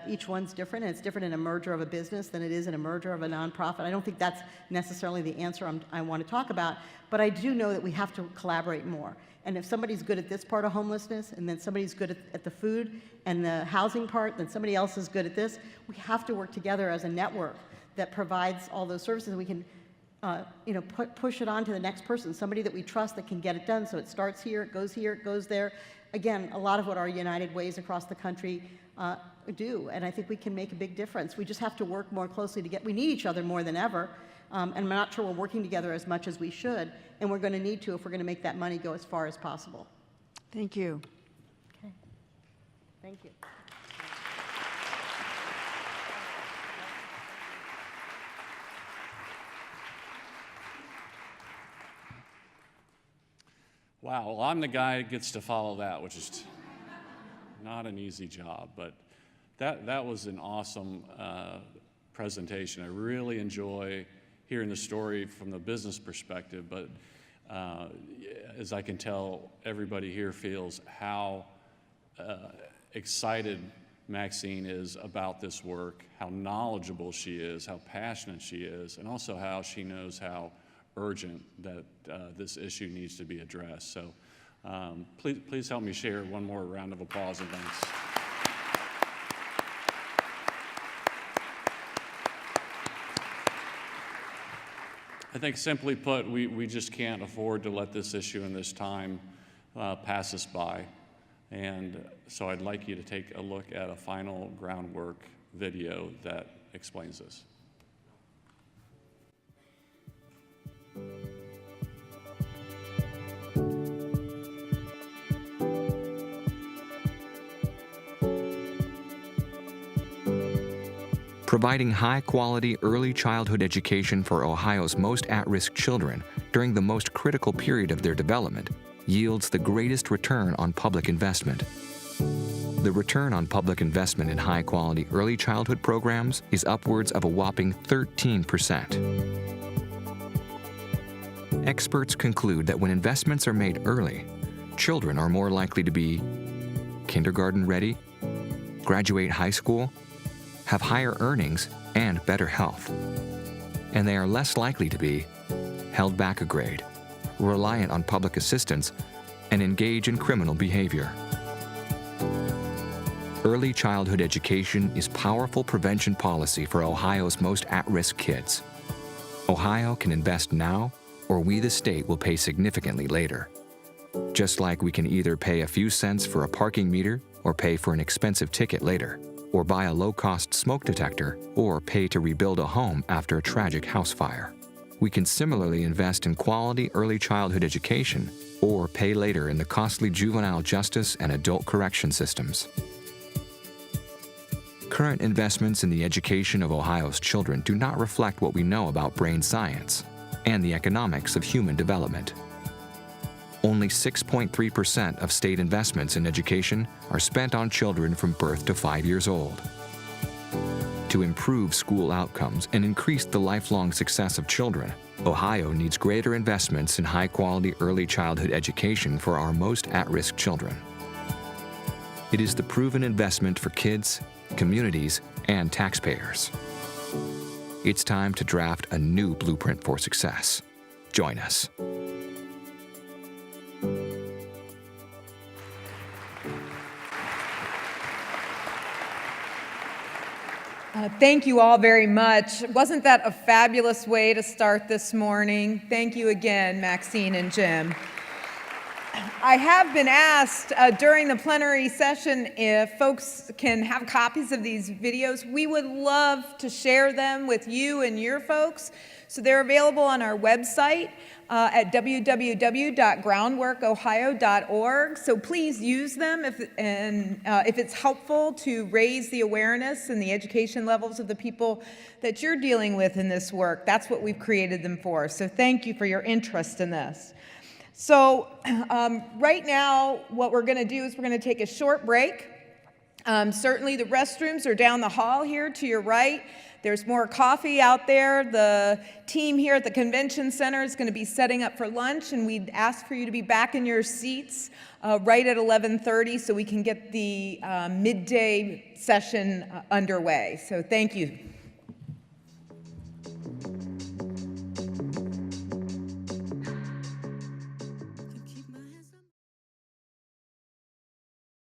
each one's different, and it's different in a merger of a business than it is in a merger of a nonprofit. I don't think that's necessarily the answer I want to talk about, but I do know that we have to collaborate more. And if somebody's good at this part of homelessness, and then somebody's good at the food and the housing part, then somebody else is good at this, we have to work together as a network that provides all those services, and we can push it on to the next person, somebody that we trust that can get it done. So it starts here, it goes there. Again, a lot of what our United Ways across the country do, and I think we can make a big difference. We just have to work more closely we need each other more than ever, and I'm not sure we're working together as much as we should, and we're going to need to if we're going to make that money go as far as possible. Thank you. Okay. Thank you. Wow, well, I'm the guy that gets to follow that, which is not an easy job, but that was an awesome presentation. I really enjoy hearing the story from the business perspective, but as I can tell, everybody here feels how excited Maxine is about this work, how knowledgeable she is, how passionate she is, and also how she knows how urgent that this issue needs to be addressed. So please help me share one more round of applause and thanks. I think simply put, we just can't afford to let this issue and this time pass us by. And so I'd like you to take a look at a final Groundwork video that explains this. Providing high-quality early childhood education for Ohio's most at-risk children during the most critical period of their development yields the greatest return on public investment. The return on public investment in high-quality early childhood programs is upwards of a whopping 13%. Experts conclude that when investments are made early, children are more likely to be kindergarten ready, graduate high school, have higher earnings and better health. And they are less likely to be held back a grade, reliant on public assistance, and engage in criminal behavior. Early childhood education is powerful prevention policy for Ohio's most at-risk kids. Ohio can invest now, or we the state will pay significantly later. Just like we can either pay a few cents for a parking meter or pay for an expensive ticket later, or buy a low-cost smoke detector, or pay to rebuild a home after a tragic house fire. We can similarly invest in quality early childhood education, or pay later in the costly juvenile justice and adult correction systems. Current investments in the education of Ohio's children do not reflect what we know about brain science and the economics of human development. Only 6.3% of state investments in education are spent on children from birth to 5 years old. To improve school outcomes and increase the lifelong success of children, Ohio needs greater investments in high-quality early childhood education for our most at-risk children. It is the proven investment for kids, communities, and taxpayers. It's time to draft a new blueprint for success. Join us. Thank you all very much. Wasn't that a fabulous way to start this morning? Thank you again, Maxine and Jim. I have been asked during the plenary session if folks can have copies of these videos. We would love to share them with you and your folks. So they're available on our website at www.groundworkohio.org. So please use them if it's helpful to raise the awareness and the education levels of the people that you're dealing with in this work. That's what we've created them for. So thank you for your interest in this. So right now, what we're going to do is we're going to take a short break. Certainly the restrooms are down the hall here to your right. There's more coffee out there. The team here at the convention center is going to be setting up for lunch, and we'd ask for you to be back in your seats right at 11:30 so we can get the midday session underway. So thank you.